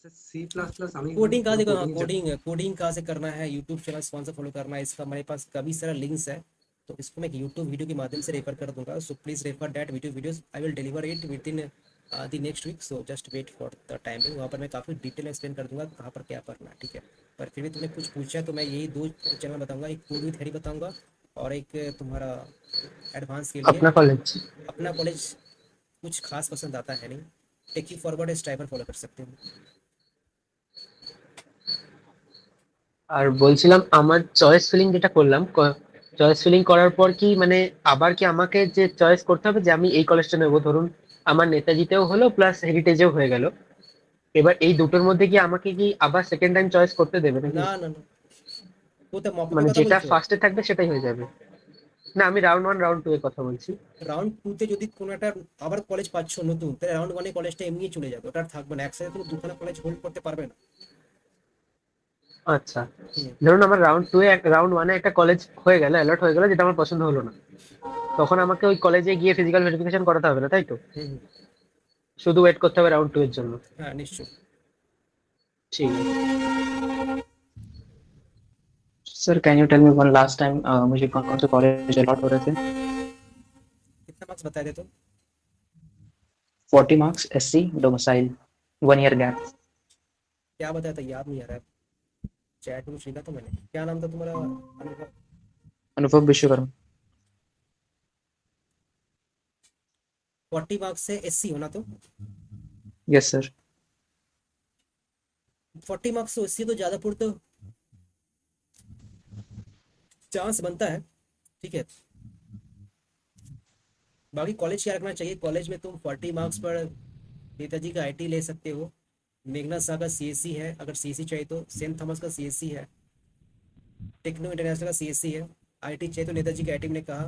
স্যার সি প্লাস প্লাস আমি कोडिंग कहाँ से करना, कोडिंग कोडिंग कहाँ से करना है? यूट्यूब चैनल कौन सा फॉलो करना है, इसका हमारे पास काफी सारा लिंक्स है, तो इसको मैं यूट्यूब वीडियो के माध्यम से रेफर कर दूंगा। So please refer that video videos, I will deliver it within the next week. So just wait for the timing, वहाँ पर मैं काफ़ी डिटेल एक्सप्लेन कर दूंगा कहाँ पर क्या करना है, ठीक है। पर फिर भी तुमने कुछ पूछा तो मैं यही 2 चैनल बताऊंगा, एक कोड विथ हैरी बताऊंगा, और एक तुम्हारा एडवांस के लिए अपना कॉलेज। अपना कॉलेज कुछ खास पसंद आता है नहीं, टेकी फॉरवर्ड स्ट्राइवर फॉलो कर सकते हैं। আর বলছিলাম আমার চয়েস ফিলিং যেটা করলাম, চয়েস ফিলিং করার পর কি মানে আবার কি আমাকে যে চয়েস করতে হবে যে আমি এই কলেজটা নেবো? ধরুন আমার নেতাজিতেও হলো প্লাস হেরিটেজেও হয়ে গেল, এবার এই দুটোর মধ্যে কি আমাকে কি আবার সেকেন্ড টাইম চয়েস করতে দেবে নাকি? না না না, वो तो मौके पे মানে কথা যেটা বলছো। ফার্স্টে থাকবে সেটাই হয়ে যাবে? না, আমি রাউন্ড 1 রাউন্ড 2 এর কথা বলছি। রাউন্ড টুতে যদি কোনো একটা আবার কলেজ পাচ্ছ নতুন, তাহলে রাউন্ড ওয়ানে কলেজটা এমনি চলে যাবে, ওটা আর থাকবে না, একসাথে তুমি দুখানা কলেজ হোল্ড করতে পারবে না। আচ্ছা, হুম ধরুন আমার রাউন্ড 1 এ একটা কলেজ হয়ে গেল, অ্যালট হয়ে গেল, যেটা আমার পছন্দ হলো না, তখন আমাকে ওই কলেজে গিয়ে ফিজিক্যাল ভেরিফিকেশন করাতে হবে না, তাই তো? হুম হুম, শুধু ওয়েট করতে হবে রাউন্ড 2 এর জন্য। হ্যাঁ নিশ্চয়ই। ঠিক আছে। Sir can you tell me one last time मुझे कौन कौन से कॉलेज अलॉट हो रहे थे? कितना मार्क्स बता दे तो। 40 marks SC domicile 1 year gap. क्या बताया था याद नहीं आ रहा है, चैट में कुछ लिखा था मैंने, क्या नाम था तुम्हारा, अनुभव। अनुभव विश्वकर्मा। 40 मार्क्स से SC होना तो, यस सर। 40 मार्क्स से SC तो जादवपुर तो चांस बनता है, ठीक है। बाकी कॉलेज क्या रखना चाहिए, कॉलेज में तुम 40 मार्क्स पर नेताजी का IT ले सकते हो, मेघनाथ शाह का CSC है, अगर CSC चाहिए तो सेंट थॉमस का CSC है, टेक्नो इंटरनेशनल का CSC है। IT चाहिए तो नेताजी के IT ने कहा,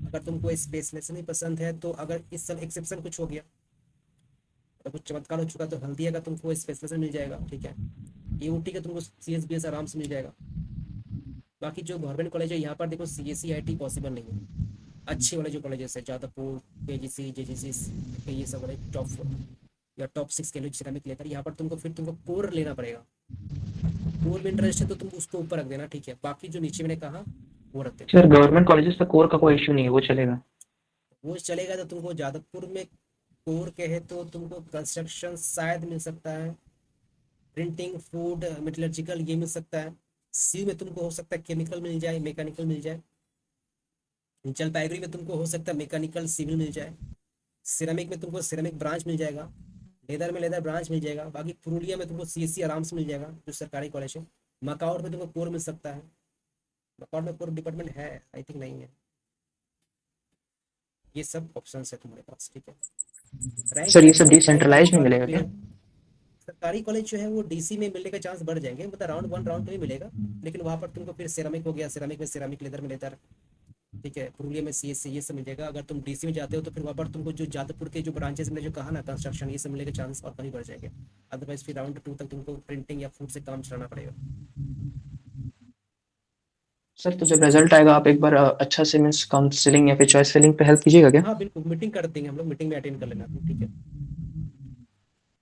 अगर तुमको स्पेशलाइजेशन ही पसंद है तो अगर इस साल एक्सेप्शन कुछ हो गया, अगर कुछ चमत्कार हो चुका तो हल्दिया का तुमको स्पेशलाइजेशन मिल जाएगा, ठीक है। AUT का तुमको CSBS आराम से मिल जाएगा। बाकी जो गवर्नमेंट कॉलेज है यहाँ पर देखो CSC IT पॉसिबल नहीं है, अच्छे वाले जो कॉलेजेस है जादवपुर, KGC JGC, ये सब वाले टॉप या टॉप 6 के लिए सिरेमिक लेकर, यहाँ पर तुमको कोर लेना पड़ेगा। कोर में इंटरेस्ट है तो तुम उसको ऊपर रख देना, ठीक है। बाकी जो नीचे मैंने कहा वो रख देना, सर गवर्नमेंट कॉलेजेस का कोर का कोई इशू नहीं है, वो चलेगा। वो चलेगा। तो तुमको जादवपुर में कोर के है तो तुमको कंस्ट्रक्शन शायद मिल सकता है, प्रिंटिंग फूड मेटलर्जिकल ये मिल सकता है। सी में तुमको हो सकता है केमिकल मिल जाए, मैकेनिकल मिल जाए। जलपाईगुड़ी में तुमको हो सकता है मैकेनिकल सिविल मिल जाए। सिरेमिक में तुमको सिरेमिक ब्रांच मिल जाएगा, लेदर में लेदर ब्रांच मिल जाएगा। बाकी पुरुलिया में तुमको CSC आराम से मिल जाएगा जो सरकारी कॉलेज है। मकाउट में तुमको कोर मिल सकता है, मकाउट में कोर डिपार्टमेंट है आई थिंक नहीं है। ये सब ऑप्शन है तुम्हारे पास, ठीक है। रैंक सर ये सब रैंक डिसेंट्रलाइज में मिलेगा क्या? सरकारी कॉलेज जो है वो DC में मिलने के चांस बढ़ जाएंगे, मतलब राउंड 1 राउंड 2 ही मिलेगा, लेकिन वहाँ पर तुमको फिर सिरेमिक हो गया, सिरेमिक में सिरेमिक, लेदर में लेदर, ठीक है। पुरुलिया में CSC ये सब मिल जाएगा। अगर तुम DC में जाते हो तो फिर वहाँ पर तुमको जो जादवपुर के जो ब्रांचेस मैंने जो कहा ना कंस्ट्रक्शन, ये सब मिलने के चांस और कहीं बढ़ जाएंगे। अदरवाइज फिर राउंड 2 तक तुमको प्रिंटिंग या फूड से काम चलाना पड़ेगा। सर तो जब रिजल्ट आएगा आप एक बार अच्छा से मीन्स काउंसलिंग या फिर चॉइस फिलिंग पे हेल्प कीजिएगा क्या? हाँ बिल्कुल, मीटिंग कर देंगे हम लोग, मीटिंग में अटेंड कर लेना तुम, ठीक है।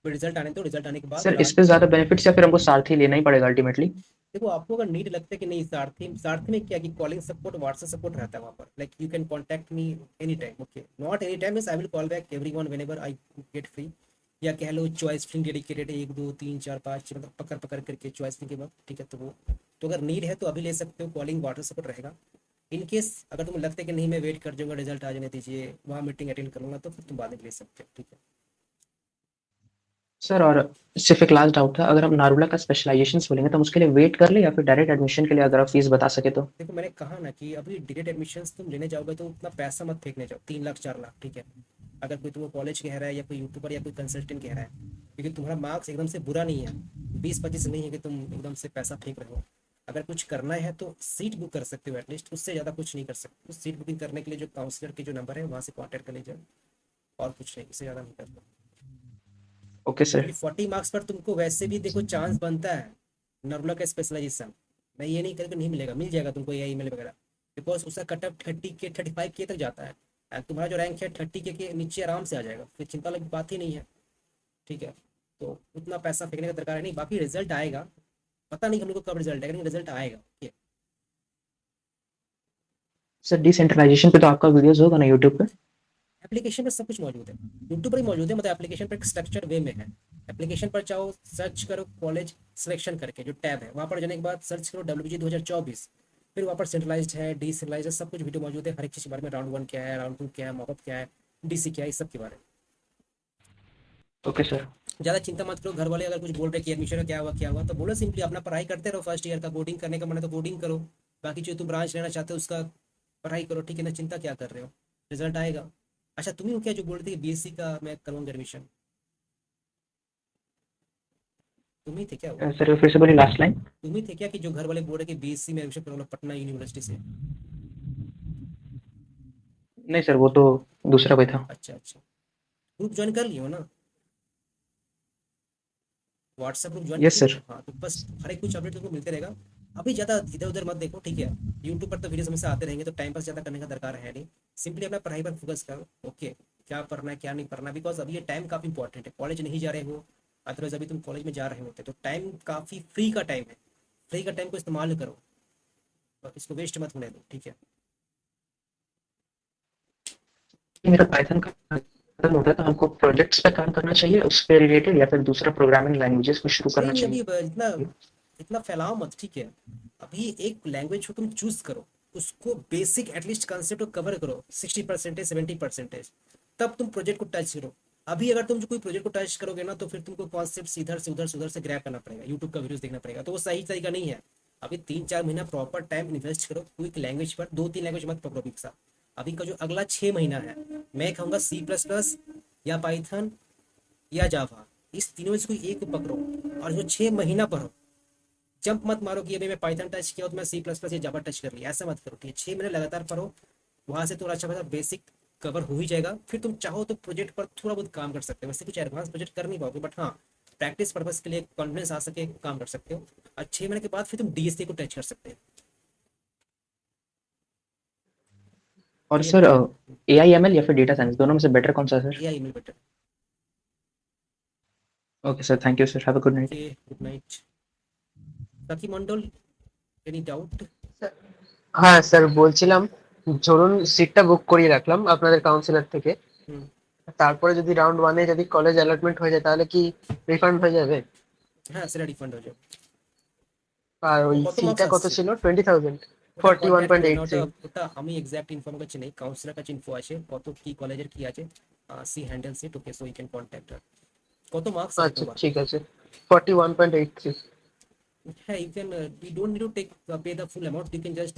फिर रिजल्ट आने दो, रिजल्ट आने के बाद सर इस पे ज्यादा बेनिफिट्स या फिर हमको सारथी लेना ही पड़ेगा अल्टीमेटली? देखो आपको अगर नीड लगता है कि नहीं, सारथी में क्या कि कॉलिंग सपोर्ट, व्हाट्सएप सपोर्ट रहता है वहाँ पर, like you can contact me any time, okay. Not any time means I will call back everyone whenever I get free, या कह लो चॉइस फिलिंग डेडिकेटेड है 1 2 3 4 5 मतलब पकड़ पकड़ करके चॉइस फिलिंग के बाद, ठीक है। तो वो तो अगर नीड है तो अभी ले सकते हो, कॉलिंग व्हाट्सएप सपोर्ट रहेगा। इन केस अगर तुम्हें लगता है कि नहीं मैं वेट कर जाऊंगा रिजल्ट आ जाने दीजिए, वहाँ मीटिंग अटेंड करूंगा, तो फिर तुम बाद में ले सकते हो, ठीक है। सर और सिर्फ एक लास्ट डाउट था, अगर हम नारुला का स्पेशलाइजेशन बोलेंगे तो हम उसके लिए वेट कर ले या फिर डायरेक्ट एडमिशन के लिए अगर आप फीस बता सके तो? देखो मैंने कहा ना कि अभी डायरेक्ट एडमिशन्स तुम लेने जाओगे तो उतना पैसा मत फेंकने जाओ, 3 लाख 4 लाख, ठीक है। अगर कोई तुम्हें कॉलेज कह रहा है या कोई यूट्यूबर या कोई कंसल्टेंट कह रहा है, क्योंकि तुम्हारा मार्क्स एकदम से बुरा नहीं है, 20-25 नहीं है कि तुम एकदम से पैसा फेंक रहे हो। अगर कुछ करना है तो सीट बुक कर सकते हो एटलीस्ट, उससे ज़्यादा कुछ नहीं कर सकते। सीट बुकिंग करने के लिए जो काउंसलर के जो नंबर है वहाँ से कॉन्टैक्ट कर लीजिए, और कुछ नहीं, इससे ज़्यादा नहीं करना। Okay sir. 40 मार्क्स पर तुमको वैसे भी देखो चांस बनता है नरुला का स्पेशलाइजेशन, मैं ये नहीं कहूँगा नहीं मिलेगा, मिल जाएगा तुमको AI मेल वगैरह, बिकॉज उसका कट ऑफ 30K 35K तक जाता है। तुम्हारा जो रैंक है 30K के नीचे आराम से आ जाएगा, फिर चिंता वाली बात ही नहीं है, ठीक है। तो उतना पैसा फेंकने का दरकार है नहीं। बाकी रिजल्ट आएगा, पता नहीं हम लोग को कब रिजल्ट आएगा, लेकिन रिजल्ट आएगा, ठीक है। सर डिसेंट्रलाइजेशन पे तो आपका वीडियोस होगा ना यूट्यूब पे? एप्लीकेशन पर सब कुछ मौजूद है, यूट्यूब पर ही मौजूद है, मतलब एप्लीकेशन पर एक स्ट्रक्चर वे में है। एप्लीकेशन पर चाहो सर्च करो कॉलेज सिलेक्शन करके जो टैब है, वहाँ पर जाने के बाद सर्च करो WG 2024, फिर वहाँ पर सेंट्रलाइज्ड है, डिसेंट्रलाइज्ड है, सब कुछ वीडियो मौजूद है हर एक चीज़ के बारे में। राउंड 1 क्या है, राउंड 2 क्या है, मॉकअप क्या है, DC क्या है, इस सब के बारे में। Okay sir. ज़्यादा चिंता मत करो। घर वाले अगर कुछ बोल रहे कि एडमिशन क्या हुआ तो बोलो सिंपली अपना पढ़ाई करते रहो, फर्स्ट ईयर का कोडिंग करने का मन है तो कोडिंग करो, बाकी जो तुम ब्रांच लेना चाहते हो उसका पढ़ाई करो, ठीक है ना। चिंता क्या कर रहे हो, रिजल्ट आएगा। अच्छा तुम ही हो क्या जो बोल रहे थे कि BSc का मैं करूँगा एडमिशन, तुम ही थे क्या वो? सर फिर से बोलिए लास्ट लाइन। तुम ही थे क्या कि जो घर वाले बोल रहे कि BSc में एडमिशन करूँगा पटना यूनिवर्सिटी से? नहीं सर, वो तो दूसरा कोई था। अच्छा अच्छा, ग्रुप ज्वाइन कर लियो ना, व्हाट्सएप ग्रुप ज्वाइन कर यस लियो सर। ना? हाँ, तो बस हर एक कुछ अपडेट तुमको मिलते रहेगा। अभी ज़्यादा इधर उधर मत देखो, ठीक है? यूट्यूब पर तो वीडियो हमेशा आते रहेंगे, तो टाइम पास ज़्यादा करने का दरकार है नहीं। सिंपली अपना पढ़ाई पर फोकस करो, ओके? क्या पढ़ना है क्या नहीं पढ़ना, बिकॉज अभी ये टाइम काफ़ी इंपॉर्टेंट है। कॉलेज नहीं जा रहे हो, अदरवाइज अभी तुम कॉलेज में जा रहे होते तो टाइम काफ़ी फ्री का टाइम है। फ्री का टाइम को इस्तेमाल करो और इसको वेस्ट मत होने दो, ठीक है? मेरा पाइथन का खत्म होता है तो हमको प्रोजेक्ट्स पे काम करना चाहिए उसके रिलेटेड, या फिर दूसरा प्रोग्रामिंग लैंग्वेजेस को शुरू नहीं करना नहीं, चाहिए? अभी इतना इतना फैलाओ मत, ठीक है? अभी एक लैंग्वेज को तुम चूज करो, उसको बेसिक एटलीस्ट कंसेप्ट को कवर करो 60% 70%, तब तुम प्रोजेक्ट को टच करो। अभी अगर तुम जो कोई प्रोजेक्ट को टच करोगे ना, तो फिर तुमको कॉन्सेप्ट इधर से उधर से ग्रैब करना पड़ेगा, यूट्यूब का वीडियोस देखना पड़ेगा, तो वो सही तरीका नहीं है। अभी 3-4 महीना प्रॉपर टाइम इन्वेस्ट करो कोई लैंग्वेज पर, 2-3 लैंग्वेज मत पकड़ो एक साथ। अभी का जो अगला 6 महीना है, मैं कहूँगा C++ या पाइथन या जावा, इस तीनों में से कोई एक को पकड़ो और जो 6 महीना पढ़ो। जंप मत मारो कि अभी मैं पाइथन टच किया तो मैं C++ या जावा टच कर लिया, ऐसा मत करो, ठीक है? 6 महीने लगातार पढ़ो, वहां से थोड़ा अच्छा खासा बेसिक कवर हो ही जाएगा। फिर तुम चाहो तो प्रोजेक्ट पर थोड़ा बहुत काम कर सकते हो, वैसे कुछ एडवांस प्रोजेक्ट कर नहीं पाओगे, बट हाँ, प्रैक्टिस पर्पज के लिए कॉन्फिडेंस आ सके काम कर सकते हो। और 6 महीने के बाद फिर तुम DSA को टच कर सकते हो। और क्लियर सर, है? AI ML या फिर डेटा साइंस, दोनों में से बेटर कौन सा है सर? या email better. Okay sir, thank you sir, have a good night. Okay, good night. सखी मंडल, एनी डाउट? হ্যাঁ স্যার, বলছিলাম ধরুন সিটটা বুক করিয়ে রাখলাম আপনাদের কাউন্সিলর থেকে, হুম। তারপরে যদি রাউন্ড ওয়ানে যদি কলেজ অ্যালটমেন্ট হয়ে যায় তাহলে কি রিফান্ড হয়ে যাবে? হ্যাঁ, সেটা রিফান্ড হয়ে যাবে। আর তো ওই কত মার্কস ফিটা কত আসছে? ছিল? 20,000। ওটা ফর্টি ওয়ান কন্ট্যাক্ট পয়েন্ট করি না, এইট ওটা থ্রি ওটা আমি এক্সাক্ট ইনফর্ম কাছে নেই, কাউন্সিলর কাছে ইনফো আছে কত কি কলেজের কি আছে। She handles it, okay? So you can contact her. কত মার্কস আছে আচ্ছা তোমার? ঠিক আছে, 41.83। হ্যাঁ, you can, you don't need to take pay the full amount, you can just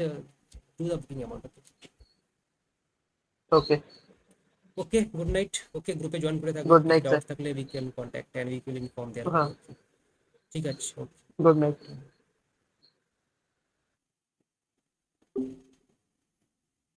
do the booking amount. Okay, okay, good night. Okay, গ্রুপে join করে থাকো, গুড কিছু নাইট স্যার। ডাউট থাকলে we can contact and we will inform there. হ্যাঁ, ঠিক আছে, ওকে। Good night.